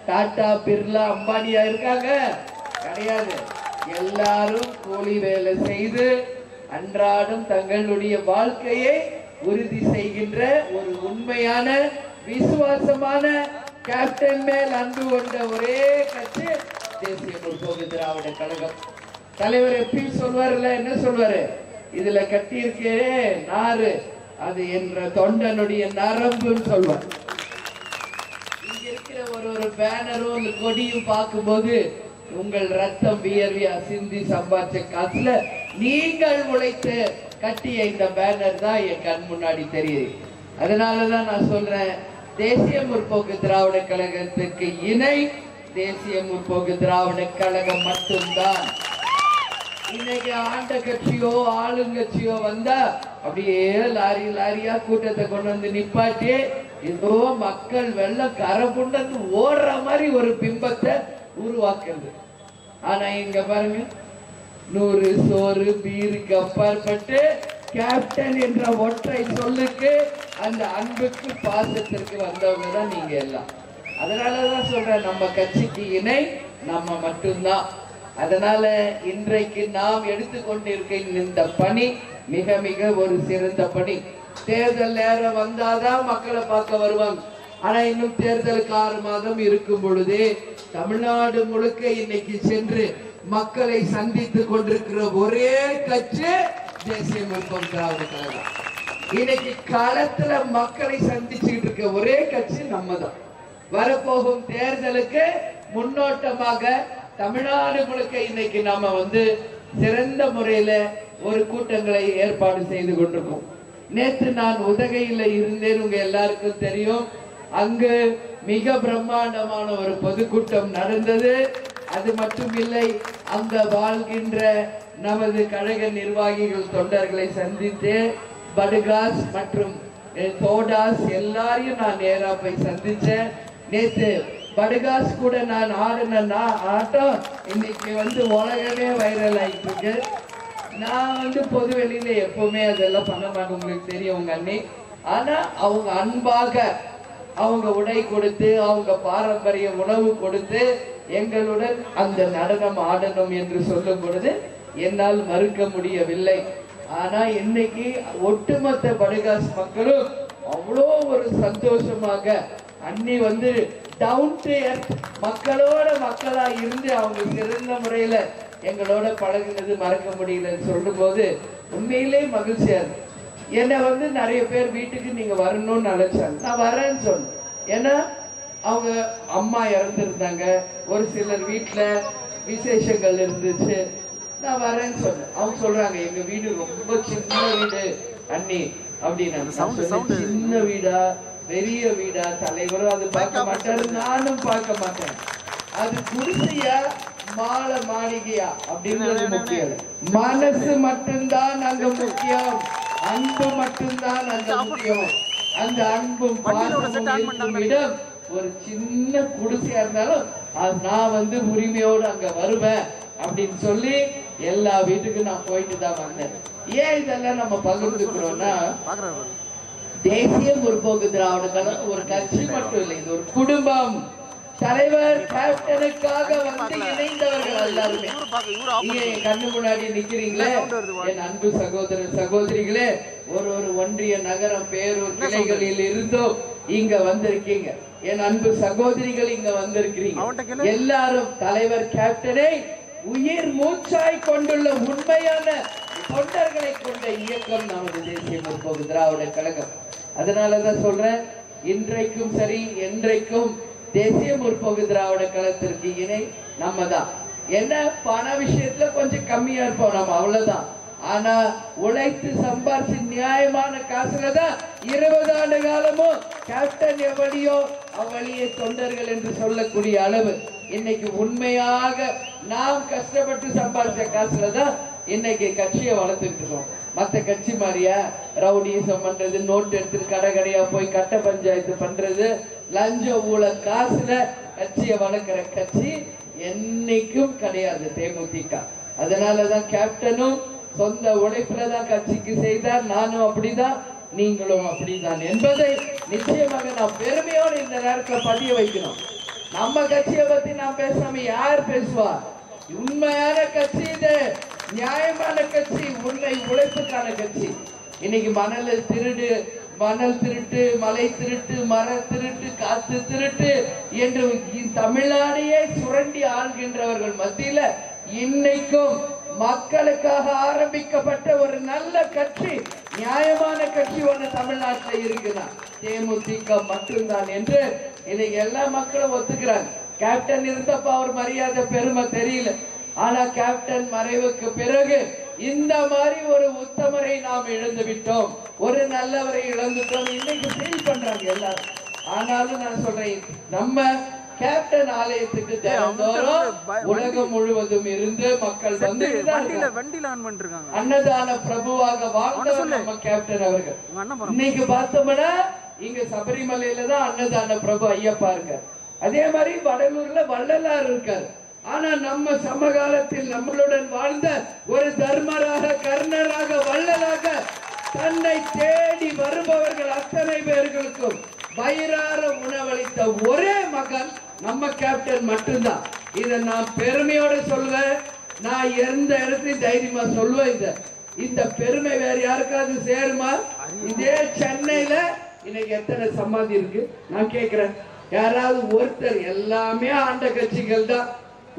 டாடா பிர்லா அம்பானியா இருக்காங்க? கிடையாது. எல்லாரும் கூலி வேலை செய்து அன்றாடம் தங்களுடைய வாழ்க்கையை உறுதி செய்கின்ற ஒரு உண்மையான விசுவாசமான கேப்டன் மேல் அன்பு கொண்ட ஒரே கட்சி தேசிய முற்போக்கு திராவிட கழகம். தலைவர் எப்படி சொல்வார்ல, என்ன சொல்வாரு, இதுல கட்டி இருக்கே நாறு அது என்ற தொண்டனுடைய நரம்புன்னு சொல்வார். இங்க இருக்கிற ஒரு பேனரும் அந்த கொடியும் பார்க்கும்போது உங்கள் ரத்தம் வியர்வியா சிந்தி சம்பாதிச்ச காசுல நீங்கள் உழைத்து கட்டிய இந்த பேனர் தான் என் கண் முன்னாடி தெரியுது. அதனாலதான் நான் சொல்றேன், தேசிய முற்போக்கு திராவிட கழகத்திற்கு இணை தேசிய முற்போக்கு திராவிட கழகம் மட்டும்தான். இன்னைக்கு ஆண்ட கட்சியோ ஆளுங்கட்சியோ வந்தா அப்படியே லாரி லாரியா கூட்டத்தை கொண்டு வந்து நிப்பாட்டி ஏதோ மக்கள் வெள்ளம் கரை கொண்டு ஓடுற மாதிரி ஒரு பிம்பத்தை உருவாக்குறது. ஆனா இங்க பாருங்க, 100 சோறு பீருக்கு அப்பாற்பட்டு கேப்டன் என்ற ஒற்றை சொல்லுக்கு அந்த அன்புக்கு பாசத்திற்கு வந்தவங்க தான் நீங்க எல்லாம். அதனாலதான் சொல்றேன், நம்ம கட்சிக்கு இணை நம்ம மட்டும்தான். அதனால இன்றைக்கு நாம் எடுத்துக்கொண்டிருக்கிற இந்த பணி மிக மிக ஒரு சிறந்த பணி. தேர்தல் நேரம் வந்தாதான் மக்களை பார்க்க வருவாங்க. ஆனா இன்னும் தேர்தலுக்கு 6 மாதம் இருக்கும் பொழுது தமிழ்நாடு முழுக்க இன்னைக்கு சென்று மக்களை சந்தித்து கொண்டிருக்கிற ஒரே கட்சி தேசிய முற்போக்கு திராவிட கழகம். இன்னைக்கு காலத்துல மக்களை சந்திச்சுக்கிட்டு இருக்க ஒரே கட்சி நம்ம தான். வரப்போகும் தேர்தலுக்கு முன்னோட்டமாக தமிழ்நாடு முழுக்க இன்னைக்கு நாம சிறந்த முறையில ஒரு கூட்டங்களை ஏற்பாடு செய்து கொண்டிருக்கோம். நேற்று நான் உதகையில இருந்தேன், உங்க எல்லாருக்கும் தெரியும். அங்கு மிக பிரம்மாண்டமான ஒரு பொதுக்கூட்டம் நடந்தது. அது மட்டும் இல்லை, அங்க வாழ்கின்ற நமது கழக நிர்வாகிகள் தொண்டர்களை சந்தித்து படுகாஸ் மற்றும் தோடாஸ் எல்லாரையும் நான் நேரா போய் சந்திச்சேன். நேற்று படுகாஸ் கூட நான் ஆடின ஆட்டம் இன்னைக்கு உலகமே வைரல் ஆயிட்டு இருக்கு. நான் பொது வெளியில எப்பவுமே அதெல்லாம் பண்ண மாட்டேன், உங்களுக்கு தெரியும் உங்க அண்ணி. ஆனா அவங்க அன்பாக அவங்க உடை கொடுத்து அவங்க பாரம்பரிய உணவு கொடுத்து எங்களுடன் அந்த நடனம் ஆடணும் என்று சொல்லும் பொழுது என்னால் மறுக்க முடியவில்லை. ஆனா இன்னைக்கு ஒட்டுமொத்த படுகாஸ் மக்களும் அவ்வளோ ஒரு சந்தோஷமாக அண்ணி டவுன் டு எர்த் மக்களோட மக்களா இருந்து அவங்க சிறந்த முறையில எங்களோட பழகுனது மறக்க முடியலன்னு சொல்லும் போது உண்மையிலே மகிழ்ச்சியா இருக்கு. என்னை நிறைய பேர் வீட்டுக்கு நீங்க வரணும்னு நினைச்சாங்க, நான் வரேன்னு சொன்னேன். ஏன்னா அவங்க அம்மா இறந்துருந்தாங்க, ஒரு சிலர் வீட்டுல விசேஷங்கள் இருந்துச்சு, நான் வரேன்னு சொன்னேன். அவங்க சொல்றாங்க எங்க வீடு ரொம்ப சின்ன வீடு அண்ணி அப்படின்னு. சின்ன வீடா பெரிய வீடா, தலைவரும் அது பார்க்க மாட்டாரு, நானும் பார்க்க மாட்டேன். அது குடிசையா மாலை மாளிகையா அப்படின்றது முக்கியம். மனசு மட்டும்தான் அங்க முக்கியம், அன்பு மட்டும்தான் அங்க முக்கியம். அந்த அன்பும் பாசமும் இடம் ஒரு சின்ன குடிசையா இருந்தாலும் அது நான் உரிமையோடு அங்க வருவேன் அப்படின்னு சொல்லி எல்லா வீட்டுக்கும் நான் போயிட்டு தான் வந்தேன். ஏன் இதெல்லாம் நம்ம பகிர்ந்துக்கிறோம்னா, தேசிய முற்போக்கு திராவிட கழகம் ஒரு கட்சி மட்டும் இல்லை, இது ஒரு குடும்பம். தலைவர் கேப்டனுக்காக இணைந்தவர்கள் எல்லாருமே. நீங்க என் கண்ணு முன்னாடி நிக்கிறீங்களே என் அன்பு சகோதர சகோதரிகளே, ஒரு ஒன்றிய நகரம் பேரூர் கிளைகளில் இருந்தோ இங்க வந்திருக்கீங்க. என் அன்பு சகோதரிகள் இங்க வந்திருக்கிறீங்க. எல்லாரும் தலைவர் கேப்டனை உயிர் மூச்சாய் கொண்டுள்ள உண்மையான தொண்டர்களை கொண்ட இயக்கம் நமது தேசிய முற்போக்கு திராவிட கழகம். அதனாலதான் சொல்றேன், இன்றைக்கும் சரி என்றைக்கும் தேசிய முற்போக்கு திராவிட கழகத்திற்கு இணை நம்ம தான். என்ன பண விஷயத்துல கொஞ்சம் கம்மியா இருப்போம் நம்ம, அவ்வளவுதான். ஆனா உழைத்து சம்பாதிச்சு நியாயமான காசுல தான் 20 ஆண்டு காலமும் கேப்டன் எவ்வளியோ அவ்வளியே தொண்டர்கள் என்று சொல்லக்கூடிய அளவு இன்னைக்கு உண்மையாக நாம் கஷ்டப்பட்டு சம்பாதிச்ச காசுல தான் இன்னைக்கு கட்சியை வளர்த்துட்டு இருக்கோம். மற்ற கட்சி மாதிரியா ரவுடிசம் பண்றது, நோட்டு எடுத்துட்டு கடை கடையா போய் கட்ட பஞ்சாயத்து பண்றது, லஞ்ச ஊழல் காசுல கட்சியை வளர்க்கிற கட்சி என்னைக்கும் கிடையாது தேமுதிக. அதனாலதான் கேப்டனும் சொந்த உழைப்புல தான் கட்சிக்கு செய்தார். நானும் அப்படிதான், நீங்களும் அப்படிதான் என்பதை நிச்சயமாக நான் பெருமையோடு இந்த நேரத்தில் பதிய வைக்கணும். நம்ம கட்சியை பத்தி நான் பேசாம யார் பேசுவா? உண்மையான கட்சி இது, நியாயமான கட்சி, உண்மை உழைப்புக்கான கட்சி. இன்னைக்கு மணல் திருட்டு, மலை திருட்டு, மர திருட்டு, காத்து திருட்டு என்று தமிழ்நாடையே சுரண்டி ஆள்கின்றவர்கள் மத்தியில இன்னைக்கும் மக்களுக்காக ஆரம்பிக்கப்பட்ட ஒரு நல்ல கட்சி, நியாயமான கட்சி ஒண்ணு தமிழ்நாட்டில் இருக்குன்னா தேமுதிக மட்டும்தான் என்று இன்னைக்கு எல்லா மக்களும் ஒத்துக்கிறாங்க. கேப்டன் இருந்தப்ப அவர் மரியாதை பெருமை தெரியல. ஆனா கேப்டன் மறைவுக்கு பிறகு இந்த மாதிரி ஒரு உத்தமரை நாம் இழந்து விட்டோம், ஒரு நல்லவரை இழந்துட்டோம் இன்னைக்கு ஃபீல் பண்றாங்க எல்லாரும். ஆனாலும் நான் சொல்றேன், நம்ம கேப்டன் ஆலயத்துக்கு தினந்தோறும் உலகம் முழுவதும் இருந்து மக்கள் வந்து அன்னதான பிரபுவாக வாழ்ந்தவர் நம்ம கேப்டன் அவர்கள். இன்னைக்கு பார்த்தோம்னா இங்க சபரிமலையில தான் அன்னதான பிரபு ஐயப்பா இருக்கார். அதே மாதிரி வடலூர்ல வள்ளலார் இருக்கார். ஆனா நம்ம சமகாலத்தில் நம்மளுடன் வாழ்ந்த ஒரு தர்மராக, கர்ணராக, வள்ளலாக தன்னை தேடி வருபவர்கள் அத்தனை பேர்களுக்கும் வயிறார உணவளித்த ஒரே மகன் நம்ம கேப்டன் மட்டும்தான். இதை நான் பெருமையோட சொல்வேன். நான் எந்த இடத்துலையும் தைரியமா சொல்வேன். இந்த பெருமை வேற யாருக்காவது சேருமா? இதே சென்னையில இன்னைக்கு எத்தனை சமாதி இருக்கு நான் கேட்கிறேன். யாராவது ஒருத்தர், எல்லாமே ஆண்ட கட்சிகள் தான்,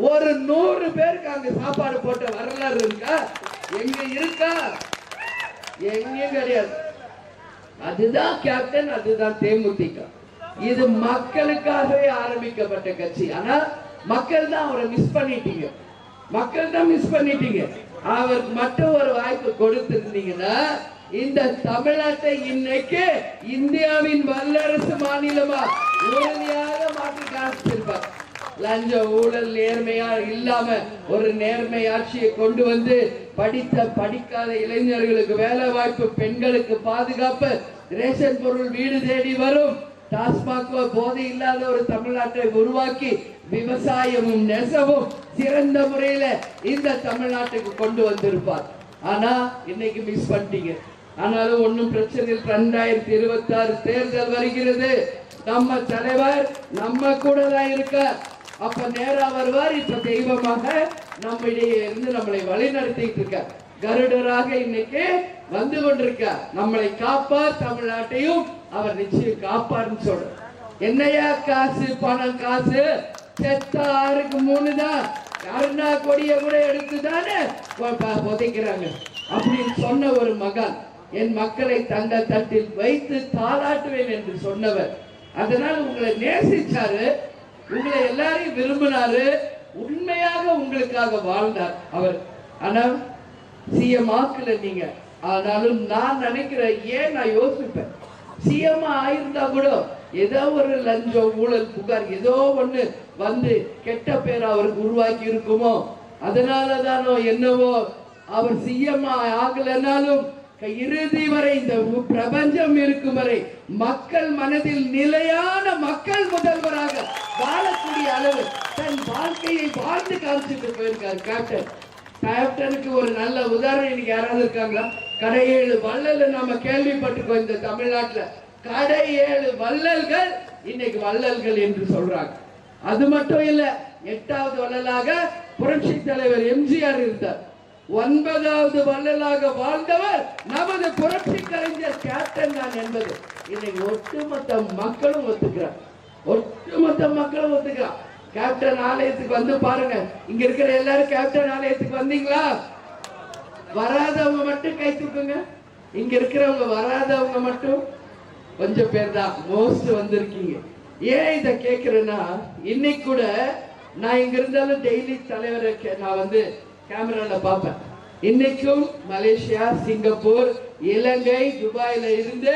ஒரு 100 பேருக்கு அங்க சாப்பாடு போட்ட வரலாறு இருக்கா? எங்க இருக்கா? எங்கேயும் கிடையாது. அதுதான் கேப்டன், அதுதான் தேமுதிக. இது மக்களுக்காகவே ஆரம்பிக்கப்பட்ட கட்சி. ஆனா மக்கள் தான் அவரை மிஸ் பண்ணிட்டீங்க. அவருக்கு மட்டும் ஒரு வாய்ப்பு கொடுத்திருந்தீங்கன்னா இந்த தமிழ்நாட்டை இன்னைக்கு இந்தியாவின் வல்லரசு மாநிலமா உறுதியாக மாற்றி காமிச்சிருப்பார். லஞ்ச ஊழல் நேர்மையா இல்லாம ஒரு நேர்மை ஆட்சியை கொண்டு வந்து படித்த படிக்காத இளைஞர்களுக்கு வேலை வாய்ப்பு, பெண்களுக்கு பாதுகாப்பு, ரேஷன் பொருள் வீடு தேடி வரும், டாஸ்மாக் போதை இல்லாத ஒரு தமிழ்நாட்டை உருவாக்கி விவசாயமும் நெசவும் சிறந்த முறையில இந்த தமிழ்நாட்டுக்கு கொண்டு வந்திருப்பார். ஆனா இன்னைக்கு மிஸ் பண்ணிட்டீங்க. ஆனாலும் ஒன்னும் பிரச்சனை. 2026 தேர்தல் வருகிறது. நம்ம தலைவர் நம்ம கூட தான் இருக்க. அப்ப நேரா வருவார். இப்ப தெய்வமாக நம்மிடையே இருந்து நம்மளை வழி நடத்திட்டு இருக்க கருடராக இன்னைக்கு வந்து கொண்டிருக்க. நம்மளை காப்பார், தமிழ்நாட்டையும் அவர் நிச்சயம் காப்பார்னு சொல்ற. என்னையா காசு, பணம், காசு செத்த 6க்கு 3 தான். கருணா கொடிய கூட எடுத்துதானே புதைக்கிறாங்க அப்படின்னு சொன்ன ஒரு மகன், என் மக்களை தங்கள் தட்டில் வைத்து தாளாட்டுவேன் என்று சொன்னவர். அதனால் உங்களை நேசிச்சாரு, உங்களை எல்லாரையும் விரும்பினாரு, உண்மையாக உங்களுக்காக வாழ்ந்தார் அவர். ஆனா சிஎம் ஆக்கல நீங்க. ஆனாலும் நான் நினைக்கிறேன், ஏன் நான் யோசிப்பேன், சிஎம் ஆயிருந்தா கூட ஏதோ ஒரு லஞ்சம், ஊழல், புகார் ஏதோ ஒண்ணு வந்து கெட்ட பேர் அவருக்கு உருவாக்கி இருக்குமோ, அதனாலதானோ என்னவோ அவர் சிஎம் ஆகலனாலும் இறுதி வரை இந்த பிரபஞ்சம் இருக்கும் வரை மக்கள் மனதில் நிலையான மக்கள் முதல்வராக வாழக்கூடிய அளவு தன் வாழ்க்கையை வாழ்ந்து காமிச்சுட்டு போயிருக்காரு கேப்டன். கேப்டனுக்கு ஒரு நல்ல உதாரணம் இன்னைக்கு யாராவது இருக்காங்களா? கடை 7 வள்ளல் நாம கேள்விப்பட்டிருக்கோம் இந்த தமிழ்நாட்டுல. கடை 7 வள்ளல்கள் இன்னைக்கு வள்ளல்கள் என்று சொல்றாங்க. அது மட்டும் இல்ல, 8வது வள்ளலாக புரட்சி தலைவர் எம்ஜிஆர் இருந்தார். 9வது வள்ளலாக வாழ்ந்தவர் நமது புரட்சி கலைஞர் கேப்டன் தான் என்பது இன்னைக்கு ஒட்டுமொத்த மக்களும் ஒத்துக்கிறார். கேப்டன் ஆலயத்துக்கு வந்து பாருங்க. இங்க இருக்கிற எல்லாரும் கேப்டன் ஆலயத்துக்கு வந்தீங்களா? வராதவங்க மட்டும் கை தூக்குங்க. இங்க இருக்கிறவங்க வராதவங்க மட்டும் கொஞ்சம் பேர் தான், மோஸ்ட் வந்திருக்கீங்க. ஏன் இதை கேட்கிறேன்னா, இன்னைக்கு கூட நான் இங்க இருந்தாலும் டெய்லி தலைவரை நான் வந்து கேமரால பார்ப்பேன். இன்னைக்கும் மலேசியா, சிங்கப்பூர், இலங்கை, துபாயில இருந்து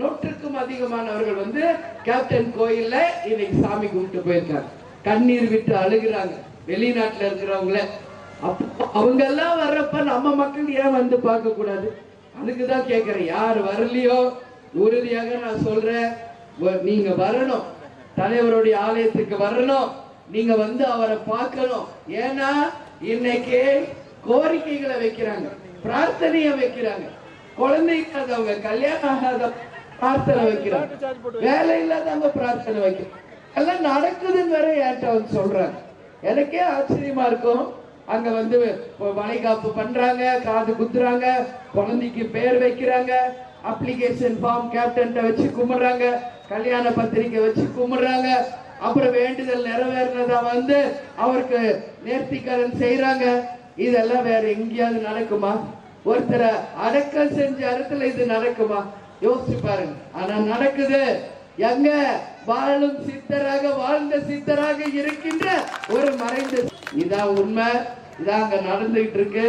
100க்கும் அதிகமானவர்கள் வந்து கேப்டன் கோயில்ல இன்னைக்கு சாமி கும்பிட்டு போயிருக்காங்க. கண்ணீர் விட்டு அழுகிறாங்க வெளிநாட்டுல இருக்கிறவங்கள. அவங்க எல்லாம் வர்றப்ப நம்ம மக்கள் ஏன் வந்து பார்க்க கூடாது? அதுக்குதான் கேட்கிறேன். யார் வரலையோ உறுதியாக நான் சொல்றேன், நீங்க வரணும், தலைவருடைய ஆலயத்துக்கு வரணும், நீங்க வந்து அவரை பார்க்கணும். ஏன்னா இன்னைக்கு கோரிக்கைகளை வைக்கிறாங்க, பிரார்த்தனைய வைக்கிறாங்க. குழந்தை இல்லாதவங்க, கல்யாணம் ஆகாத பிரார்த்தனை வைக்கிறாங்க, வேலை இல்லாதவங்க பிரார்த்தனை வைக்கிறாங்க. எல்லாம் நடக்குதுன்னு வேற என்கிட்ட வந்து சொல்றாங்க. எனக்கே ஆச்சரியமா இருக்கும். அங்க வந்து வளைகாப்பு பண்றாங்க, காது குத்துறாங்க, குழந்தைக்கு பேர் வைக்கிறாங்க, அப்ளிகேஷன் ஃபார்ம் கேப்டன் வச்சு கும்பிடுறாங்க, கல்யாண பத்திரிக்கை வச்சு கும்பிடுறாங்க. அப்புறம் வேண்டுதல் நிறைவேறினதா வந்து அவருக்கு நேர்த்திக்கடன் செய்யறாங்க. இதெல்லாம் வேற எங்கேயாவது நடக்குமா? ஒருத்தரை அடக்கல் செஞ்ச இடத்துல இது நடக்குமா? யோசிச்சு பாருங்க. ஆனா நடக்குது. எங்க வாழும் சித்தராக வாழ்ந்த சித்தராக இருக்கின்ற ஒரு மறைந்த, இதான் உண்மை. இதான் அங்க நடந்துகிட்டு இருக்கு.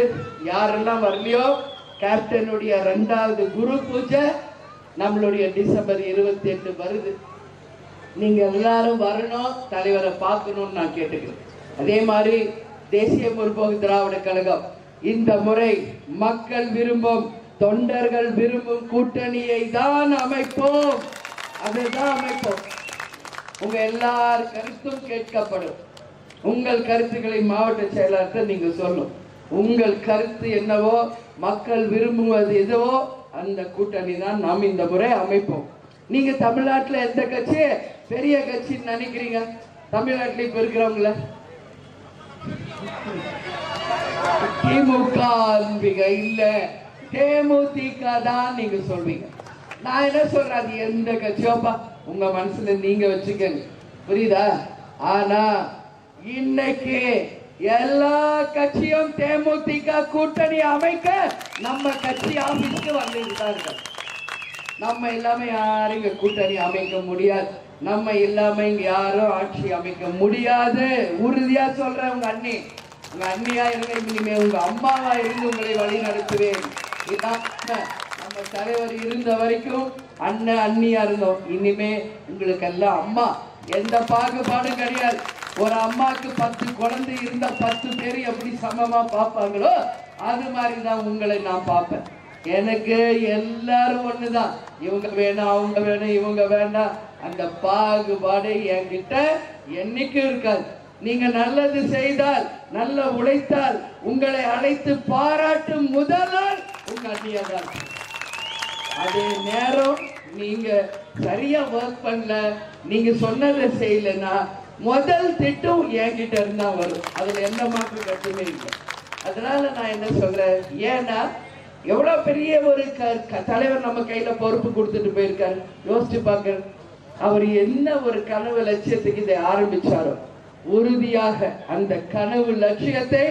யாரெல்லாம் வரலையோ, கேப்டனுடைய 2வது குரு பூஜை நம்மளுடைய டிசம்பர் 28 வருது. நீங்க எல்லாரும் வரணும், தலைவரை பார்க்கணும்னு நான் கேட்டுக்கிறேன். அதே மாதிரி தேசிய முற்போக்கு திராவிட கழகம் இந்த முறை மக்கள் விரும்பும், தொண்டர்கள் விரும்பும் கூட்டணியை தான் அமைப்போம். அதுதான் அமைப்போம். உங்க எல்லார் கருத்தும் கேட்கப்படும். உங்கள் கருத்துக்களை மாவட்ட செயலாளர் நீங்க சொல்லும். உங்கள் கருத்து என்னவோ, மக்கள் விரும்புவது எதுவோ அந்த கூட்டணி தான் நாம் இந்த முறை அமைப்போம். நீங்க தமிழ்நாட்டில் எந்த கட்சி பெரிய கட்சின்னு நினைக்கிறீங்க? தமிழ்நாட்டில் இப்ப இருக்கிறவங்கள திமுக இல்ல தேமுதிக தான் நீங்க சொல்வீங்க. நான் என்ன சொல்றேன், அது எந்த கட்சியோப்பா உங்க மனசுல நீங்க வச்சுக்கங்க, புரியுதா? ஆனா இன்னைக்கு எல்லா கட்சியும் தேமுதிக கூட்டணி அமைக்க நம்ம கட்சி ஆபீஸ்க்கு வந்துட்டு தான் இருக்க. நம்ம இல்லாம யாரும் இங்க கூட்டணி அமைக்க முடியாது. நம்ம இல்லாம இங்க யாரும் ஆட்சி அமைக்க முடியாது. உறுதியா சொல்றேன். உங்க அண்ணியா இருங்க, இனிமே உங்க அம்மாவா இருந்து உங்களை வழி நடத்துவேன். நம்ம தலைவர் இருந்த வரைக்கும் அண்ணன் அண்ணியா இருந்தோம். இனிமே உங்களுக்கு எல்லாம் அம்மா. எந்த பாகுபாடும் கிடையாது. ஒரு அம்மாக்கு 10 குழந்தை இருந்த 10 பேர் எப்படி சமமா பார்ப்பாங்களோ அது மாதிரிதான் உங்களை நான் பார்ப்பேன். எனக்கு எல்லாரும் ஒண்ணுதான். இவங்க வேணாம், அவங்க வேணும், இவங்க வேண்டாம், அந்த பாகுபாடு என்கிட்ட என்னைக்கும் இருக்காது. நீங்க நல்லது செய்தால், நல்ல உழைத்தால், உங்களை அழைத்து பாராட்டும் முதல் நாள் உங்க அண்ணியா தான். அதே நேரம் நீங்க சரியா ஒர்க் பண்ணல, நீங்க சொன்னதை செய்யலன்னா முதல் திட்டம் என்கிட்ட இருந்தா வரும். அதுல எந்த மாற்று கட்டுமே இல்லை. அதனால நான் என்ன சொல்றேன், ஏன்னா எவ்வளவு பெரிய ஒரு தலைவர் நம்ம கையில பொறுப்பு கொடுத்துட்டு போயிருக்காரு. யோசிச்சு பாக்க, அவர் என்ன ஒரு கனவு லட்சியத்துக்கு இதை ஆரம்பிச்சாரோ, உறுதியாக அந்த கனவு லட்சியத்தை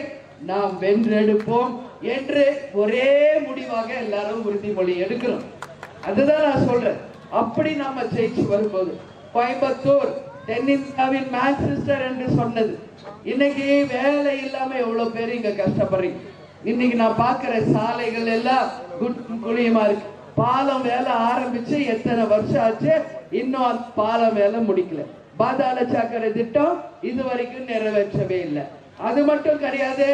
நாம் வென்றெடுப்போம் என்று ஒரே முடிவாக எல்லாரும் உறுதிமொழி எடுக்கிறோம். அதுதான் நான் சொல்றேன். அப்படி நாம ஜெயிச்சு வரும்போது, கோயம்புத்தூர் தென்னிந்தியாவின் மான்செஸ்டர் என்று சொன்னது, இன்னைக்கு வேலை இல்லாம எவ்வளவு பேர் இங்க கஷ்டப்படுறீங்க. இன்னைக்கு நான் பாக்குற சாலைகள் எல்லாம் குழியுமா இருக்கு. பாலம் வேலை ஆரம்பிச்சு எத்தனை வருஷம் ஆச்சு, இன்னும் அந்த பாலம் வேலை முடிக்கல. பாதாள சாக்கடை திட்டம் இதுவரைக்கும் நிறைவேற்றவே இல்லை. அது மட்டும் கிடையாது,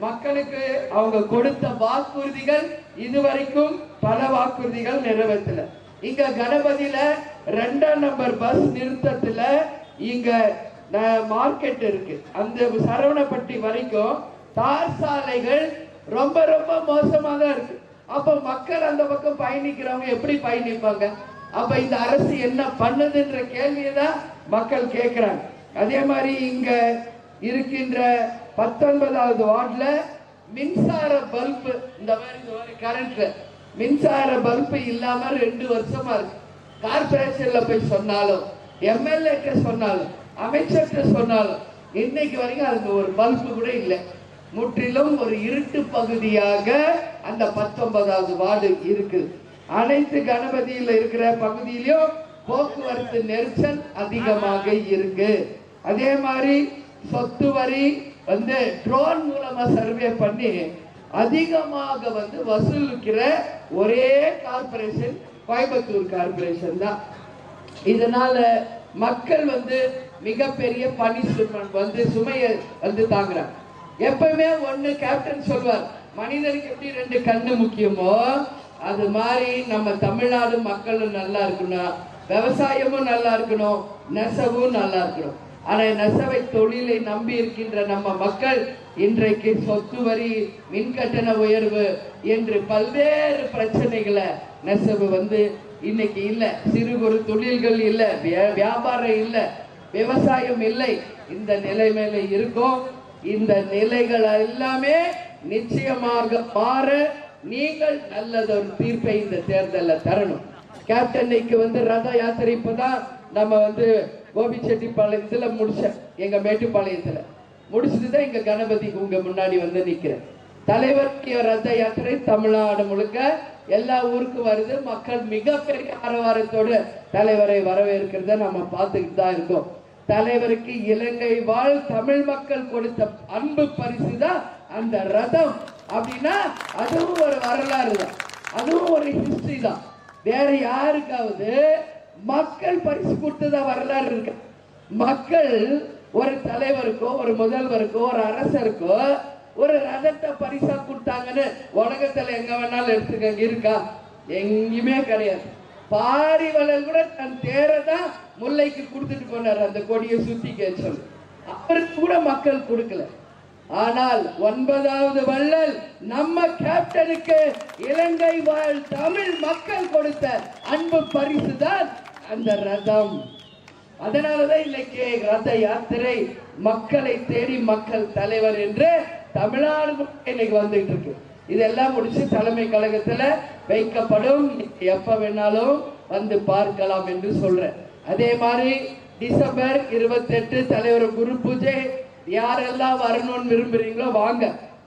மக்களுக்கு அவங்க கொடுத்த வாக்குறுதிகள் இதுவரைக்கும் பல வாக்குறுதிகள் நிறைவேற்றல. இங்க கணபதியில 2ஆம் நம்பர் பஸ் நிறுத்தத்துல இங்க மார்க்கெட் இருக்கு, அந்த சரவணப்பட்டி வரைக்கும் தார் சாலைகள் ரொம்ப ரொம்ப மோசமா தான் இருக்கு. அப்ப மக்கள் அந்த பக்கம் பயணிக்கிறவங்க எப்படி பயணிப்பாங்க? அப்ப இந்த அரசு என்ன பண்ணுதுன்ற கேள்வியதான் மக்கள் கேட்கிறாங்க. அதே மாதிரி இங்க இருக்கின்ற 19வது வார்டுல மின்சார பல்பு, இந்த மாதிரி கரண்ட்ல மின்சார பல்பு இல்லாம 2 வருஷமா இருக்கு. கார்பரேஷன்ல போய் சொன்னாலும், எம்எல்ஏ சொன்னாலும், அமைச்சர்கிட்ட சொன்னாலும் இன்னைக்கு வரைக்கும் அதுக்கு ஒரு பல்பு கூட இல்லை. முற்றிலும் ஒரு இருட்டு பகுதியாக அந்த 19வது வார்டு இருக்கு. அனைத்து கணபதியில் இருக்கிற பகுதியிலும் போக்குவரத்து நெரிசல் அதிகமாக இருக்கு. அதே மாதிரி சொத்து வரி வந்து ட்ரோன் மூலமா சர்வே பண்ணி அதிகமாக வந்து வசூலிக்கிற ஒரே கார்பரேஷன் கோயம்புத்தூர் கார்பரேஷன் தான். இதனால மக்கள் வந்து மிகப்பெரிய பனிஷ்மென்ட் வந்து சுமையை வந்து தாங்குறாங்க. எப்பவுமே ஒண்ணு கேப்டன் சொல்வார், மனிதனுக்கு எப்படி 2 கண்ணு முக்கியமோ அது மாதிரி நம்ம தமிழ்நாடு மக்களும் நல்லா இருக்கணும், விவசாயமும் நல்லா இருக்கணும், நெசவும் நல்லா இருக்கணும். ஆனா நெசவை தொழிலை நம்பி இருக்கின்ற நம்ம மக்கள் இன்றைக்கு சொத்து வரி, மின்கட்டண உயர்வு என்று பல்வேறு பிரச்சனைகளை, நெசவு வந்து இன்னைக்கு இல்ல, சிறு குறு தொழில்கள் இல்ல, வியாபாரம் இல்ல, விவசாயம் இல்லை, இந்த நிலைமையில இருக்கும். இந்த நிலைகள் எல்லாமே நிச்சயமாக மாற நீங்கள் நல்லதொரு தீர்ப்பை இந்த தேர்தலில் தரணும். கேப்டனுக்கு ரத யாத்திரை இப்பதான் நம்ம கோபிச்செட்டிப்பாளையத்துல முடிச்சேன், எங்க மேட்டுப்பாளையத்துல முடிச்சுட்டு தான் இங்க கணபதிக்கு உங்க முன்னாடி நிக்கிறேன். தலைவருடைய ரத யாத்திரை தமிழ்நாடு முழுக்க எல்லா ஊருக்கும் வருது. மக்கள் மிகப்பெரிய ஆரவாரத்தோடு தலைவரை வரவேற்கிறத நம்ம பார்த்துக்கிட்டு தான் இருக்கோம். தலைவருக்கு இலங்கை வாழ் தமிழ் மக்கள் கொடுத்த அன்பு பரிசு தான் அந்த ரதம். அப்படின்னா அதுவும் ஒரு வரலாறு தான், அதுவும் ஒரு ஹிஸ்டரி தான். வேற யாருக்காவது மக்கள் பரிசு கொடுத்ததா வரலாறு இருக்கு? மக்கள் ஒரு தலைவருக்கோ ஒரு முதல்வருக்கோ ஒரு அரசருக்கோ ஒரு ரதத்தை பரிசா கொடுத்தாங்கன்னு உலகத்துல எங்க வேணாலும் எடுத்துக்க இருக்கா? எங்கேயுமே கிடையாது. பாரிவளர் கூட தன் தேரதான் முல்லைக்கு கொடுத்துட்டு போனார், அந்த கொடியை சுத்தி சொல்லு. அவருக்கு கூட மக்கள் கொடுக்கல. ஆனால் 9வது வள்ளல் நம்ம கேப்டனுக்கு இலங்கை வாழ் தமிழ் மக்கள் கொடுத்த அன்பு பரிசு தான் அந்த ரதம். அதனாலதான் இன்னைக்கு ரத யாத்திரை மக்களை தேடி மக்கள் தலைவர் என்று தமிழ்நாடு இன்னைக்கு வந்துட்டு இருக்கு. இதெல்லாம் முடிச்சு தலைமை கழகத்துல வைக்கப்படும், எப்ப வேணாலும் பார்க்கலாம் என்று சொல்றேன். அதே மாதிரி டிசம்பர் 28 தலைவர் குரு பூஜை, யாரெல்லாம் வரணும்னு விரும்புறீங்களோ வாங்க.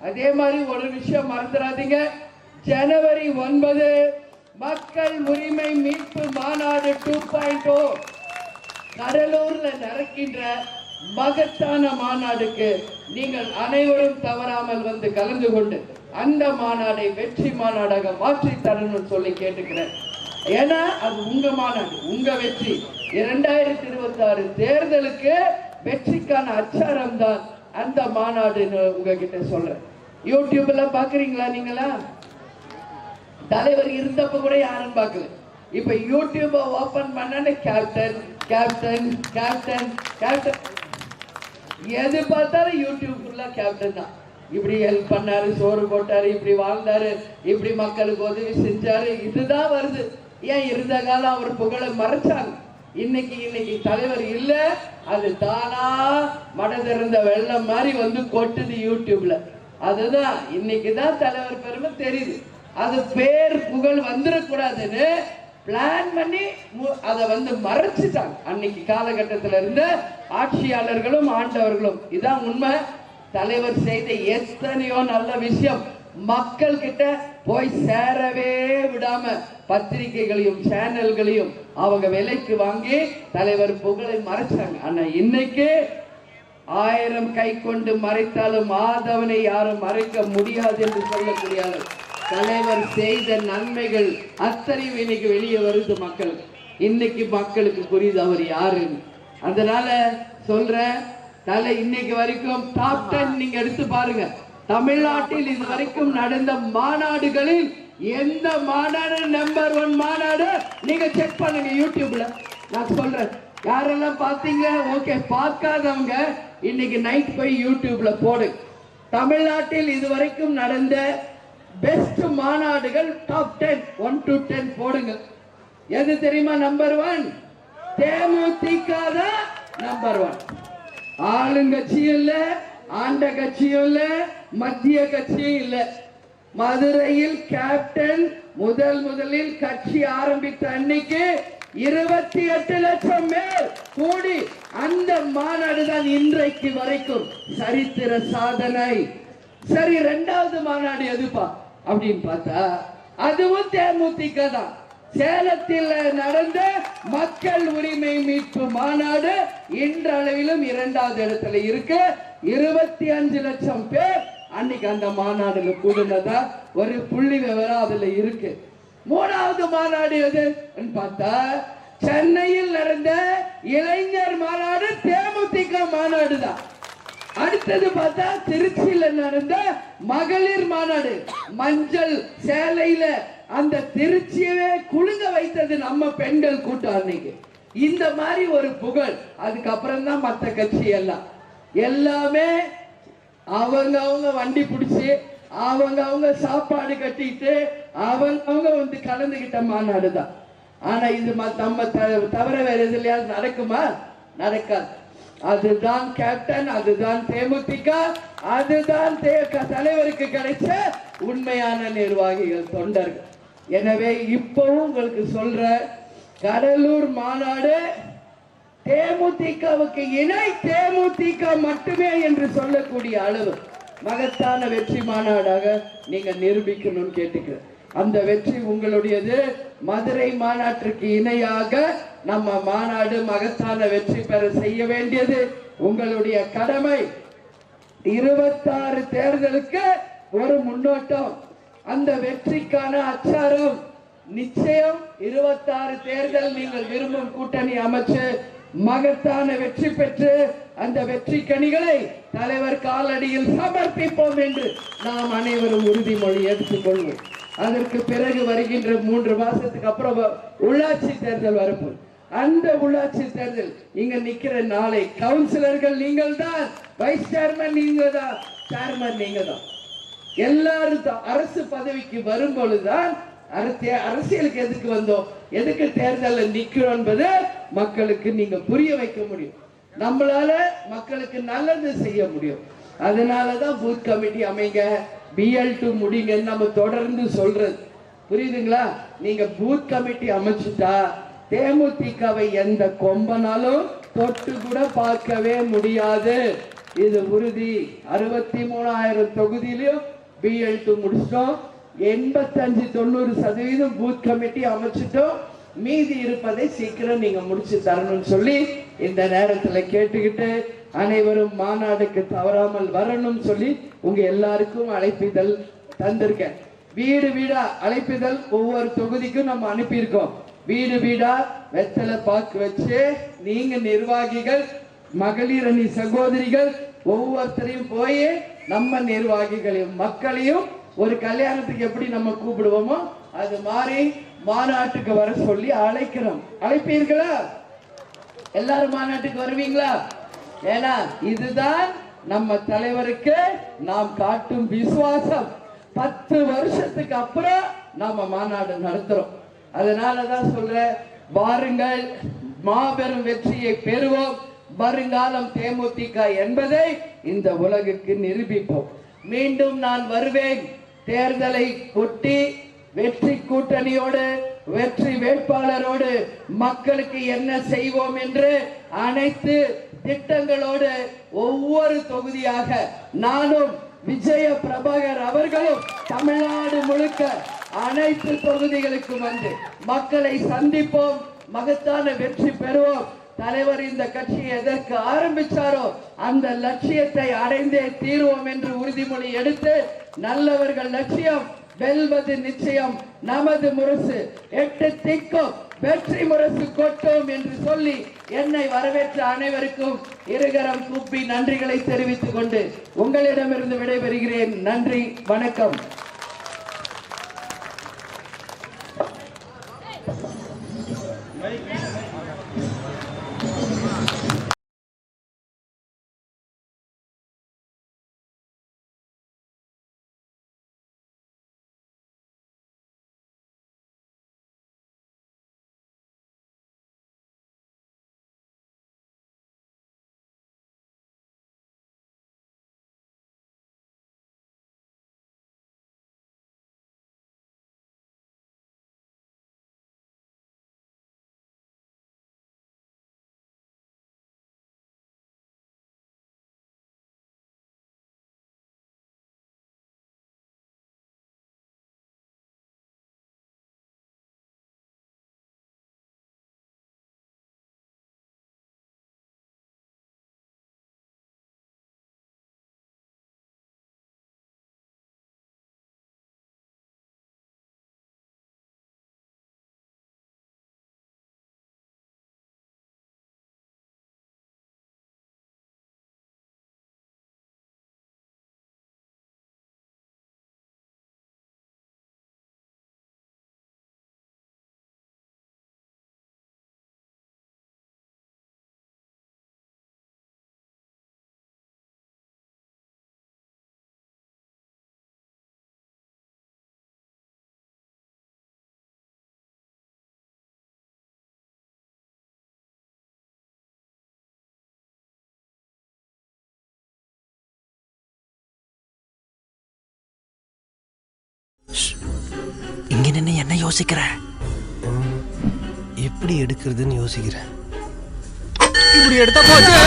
அதே மாதிரி ஒரு விஷயம் மறந்துடாதீங்க, ஜனவரி 9 மக்கள் உரிமை மீட்பு மாநாடு 2.0 கடலூர்ல நடக்கின்ற மகத்தான மாநாடுக்கு நீங்கள் அனைவரும் தவறாமல் கலந்து கொண்டு அந்த மாநாடை வெற்றி மாநாடாக மாற்றி தரணும்னு சொல்லி கேட்டுக்கிறேன். ஏன்னா அது உங்க மாநாடு, உங்க வெற்றி. 2026 தேர்தலுக்கு வெற்றிக்கான அச்சாரம் தான் அந்த மாநாடுன்னு உங்ககிட்ட சொல்றேன். யூடியூப்ல பாக்குறீங்களா? நீங்களா தலைவர் இருந்தப்ப கூட யாரும் பார்க்கல. இப்ப யூடியூப் ஓபன் பண்ண கேப்டன் கேப்டன் கேப்டன் கேப்டன், எது பார்த்தாலும் யூடியூப்ல கேப்டன் தான். இப்படி ஹெல்ப் பண்ணாரு, சோறு போட்டாரு, இப்படி வாழ்ந்தாரு, இப்படி மக்களுக்கு உதவி செஞ்சாரு, இதுதான் வருது. ஏன் இருந்த காலம் அவர் புகழை மறைச்சாங்க. இன்னைக்கு தலைவர் இல்ல, அது தானா மட திறந்த வெள்ளம் மாதிரி கொட்டுது யூடியூப்ல. அதுதான் இன்னைக்குதான் தலைவர் பெருமை தெரியுது. அது பேர் புகழ் வந்துடக்கூடாதுன்னு பிளான் பண்ணி அதை மறைச்சிட்டாங்க அன்னைக்கு காலகட்டத்தில் இருந்த ஆட்சியாளர்களும் ஆண்டவர்களும். இதான் உண்மை. தலைவர் செய்த எத்தனையோ நல்ல விஷயம் மக்கள் கிட்ட போய் சேரவே விடாம பத்திரிகைகளையும் சேனல்களையும் அவங்க விலைக்கு வாங்கி தலைவர் புகழை மறைச்சாங்க. ஆனா இன்னைக்கு 1000 கை கொண்டு மறைத்தாலும் ஆதவனை யாரும் மறைக்க முடியாது என்று சொல்லக்கூடிய தலைவர் செய்த நன்மைகள் அத்தனையும் இன்னைக்கு வெளியே வருது மக்கள். இன்னைக்கு மக்களுக்கு புரியுது அவர் யாருன்னு. அதனால சொல்றேன், இன்னைக்கு வரைக்கும் டாப் 10 நீங்க எடுத்து பாருங்க. தமிழ்நாட்டில் இது வரைக்கும் நடந்த மாநாடுகளில் எந்த மாநாடு நம்பர் 1 மாநாடு நீங்க செக் பண்ணுங்க யூடியூப்ல. நான் சொல்றேன், யாரெல்லாம் பாத்தீங்க ஓகே, பார்க்காதவங்க இன்னைக்கு நைட் போய் யூடியூப்ல போடு. தமிழ்நாட்டில் இதுவரைக்கும் நடந்த பெஸ்ட் மாநாடுகள் டாப் 10 1 to 10 போடுங்க. எது தெரியுமா நம்பர் 1? தேமுதிக தான் நம்பர் 1. ஆளுங்கட்சியும் இல்ல, ஆண்ட கட்சியும் இல்ல, மத்திய கட்சியும் இல்ல. மதுரையில் கேப்டன் முதலில் கட்சி ஆரம்பித்த அன்னைக்கு 28 லட்சம் பேர் கூடி அந்த மாநாடு தான் இன்றைக்கு வரைக்கும் சரித்திர சாதனை. சரி, 2வது மாநாடு எதுப்பா அப்படின்னு பார்த்தா அதுவும் தேமுதிக தான். சேலத்தில் நடந்த மக்கள் உரிமை மீட்பு மாநாடு இன்றளவிலும் 2வது இடத்துல இருக்கு. 25 லட்சம் பேர் அன்னைக்கு அந்த மாநாடுல கூடுனதா ஒரு புள்ளி விவரம் அதுல இருக்கு. 3வது மாநாடு எதுன்னு பார்த்தா சென்னையில் நடந்த இளைஞர் மாநாடு தேமுதிக மாநாடு தான். அடுத்தது பார்த்தா திருச்சியில நடந்த மகளிர் மாநாடு, மஞ்சள் சேலையில அந்த திருச்சியவே குலுங்க வைத்தது நம்ம பெண்கள் கூட்டம் அன்னைக்கு. இந்த மாதிரி ஒரு புகழ். அதுக்கப்புறம் தான் மற்ற கட்சி எல்லாமே அவங்க வண்டி பிடிச்சி அவங்க சாப்பாடு கட்டிட்டு அவங்க கலந்துகிட்ட மாநாடு தான். ஆனா இது நம்ம தவிர வேற எதுலயாவது நடக்குமா? நடக்காது. அதுதான் கேப்டன், அதுதான் தேமுதிக, அதுதான் தலைவருக்கு கிடைச்ச உண்மையான நிர்வாகிகள், தொண்டர்கள். எனவே இப்பவும் உங்களுக்கு சொல்ற, கடலூர் மாநாடு தேமுதிகவுக்கு இணை தேமுதிக மட்டுமே என்று சொல்லக்கூடிய அளவு மகத்தான வெற்றி மாநாடாக நீங்க நிரூபிக்கணும்னு கேட்டுக்கிறேன். அந்த வெற்றி உங்களுடையது. மதுரை மாநாட்டிற்கு இணையாக நம்ம மாநாடு மகத்தான வெற்றி பெற செய்ய வேண்டியது உங்களுடைய கடமை. 26 தேர்தலுக்கு ஒரு முன்னோட்டம், அந்த வெற்றிக்கான அச்சாரம் நிச்சயம். 26 தேர்தல் நீங்கள் விரும்பும் கூட்டணி அமைச்சு மகத்தான வெற்றி பெற்று அந்த வெற்றி கனிகளை தலைவர் காலடியில் சமர்ப்பிப்போம் என்று நாம் அனைவரும் உறுதிமொழி எடுத்துக்கொள்வோம். அதற்கு பிறகு வருகின்ற 3 மாசத்துக்கு அப்புறம் உள்ளாட்சி தேர்தல் வரப்போகுது. அந்த உள்ளாட்சி தேர்தல் இங்க நிக்கிற நாளை கவுன்சிலர்கள் நீங்கள் தான், வைஸ் சேர்மன் நீங்க தான், சேர்மன் நீங்க தான். எல்லாரும் அரசு பதவிக்கு வரும் பொழுதுதான் அரசியலுக்கு எதுக்கு வந்தோம், எதுக்கு தேர்தலில் நிக்கிறோம் என்பது மக்களுக்கு நீங்க புரிய வைக்க முடியும். நம்மளால மக்களுக்கு நல்லது செய்ய முடியும். அதனாலதான் பூத் கமிட்டி அமைங்க, BL2 முடிங்கன்னு நம்ம தொடர்ந்து சொல்றது. புரியுதுங்களா? நீங்க பூத் கமிட்டி அமைச்சுட்டா தேமுதிகவை எந்த கொம்பனாலும் தொட்டு கூட பார்க்கவே முடியாது. இது உறுதி. 63,000 தொகுதியிலும் BL2 முடிச்சிட்டோம். 85-90% பூத் கமிட்டி அமைச்சிட்டோம். மீதி இருப்பதை சீக்கிரம் நீங்க முடிச்சு தரணும்னு சொல்லி இந்த நேரத்துல கேட்டுக்கிட்டு, அனைவரும் மாநாடுக்கு தவறாமல் வரணும் சொல்லி உங்க எல்லாருக்கும் அழைப்பிதழ் தந்திருக்கேன். வீடு வீடா அழைப்பிதழ் ஒவ்வொரு தொகுதிக்கும் நம்ம அனுப்பியிருக்கோம். வீடு வீடா வெத்தலை பாக்கு வச்சு நீங்க நிர்வாகிகள், மகளிர் அணி சகோதரிகள் ஒவ்வொருத்தரையும் போய் நம்ம நிர்வாகிகளையும் மக்களையும் ஒரு கல்யாணத்துக்கு எப்படி நம்ம கூப்பிடுவோமோ அது மாதிரி மாநாட்டுக்கு வர சொல்லி அழைக்கிறோம். அழைப்பீர்களா? எல்லாரும் மாநாட்டுக்கு வருவீங்களா? ஏன்னா இதுதான் நம்ம தலைவருக்கு நாம் காட்டும் விசுவாசம். 10 வருஷத்துக்கு அப்புறம் நாம மாநாடு நடத்துறோம். அதனாலதான் சொல்றேன், வாருங்கள், மாபெரும் வெற்றியை பெறுவோம். வருங்காலம் தேமுதிக என்பதை இந்த உலகுக்கு நிரூபிப்போம். மீண்டும் நான் வருவேன். தேர்தலை ஒட்டி வெற்றி கூட்டணியோடு, வெற்றி வேட்பாளரோடு மக்களுக்கு என்ன செய்வோம் என்று அனைத்து திட்டங்களோடு ஒவ்வொரு தொகுதியாக நானும் விஜய பிரபாகர் அவர்களும் தமிழ்நாடு முழுக்க அனைத்து தொகுதிகளுக்கும் வந்து மக்களை சந்திப்போம். மகத்தான வெற்றி பெறுவோம். தலைவர் இந்த கட்சியை எதற்கு ஆரம்பிச்சாரோ அந்த லட்சியத்தை அடைந்தே தீர்வோம் என்று உறுதிமொழி எடுத்து, நல்லவர்கள் லட்சியம் வெல்வது நிச்சயம், நமது முரசு 8 திக்கும் வெற்றி முரசு கொட்டோம் என்று சொல்லி என்னை வரவேற்ற அனைவருக்கும் இருகரம் கூப்பி நன்றிகளை தெரிவித்துக் கொண்டு உங்களிடமிருந்து விடைபெறுகிறேன். நன்றி, வணக்கம். யோசிக்கிறேன். எப்படி எடுக்கிறதுன்னு யோசிக்கிறேன். இப்படி எடுத்தா போச்சு.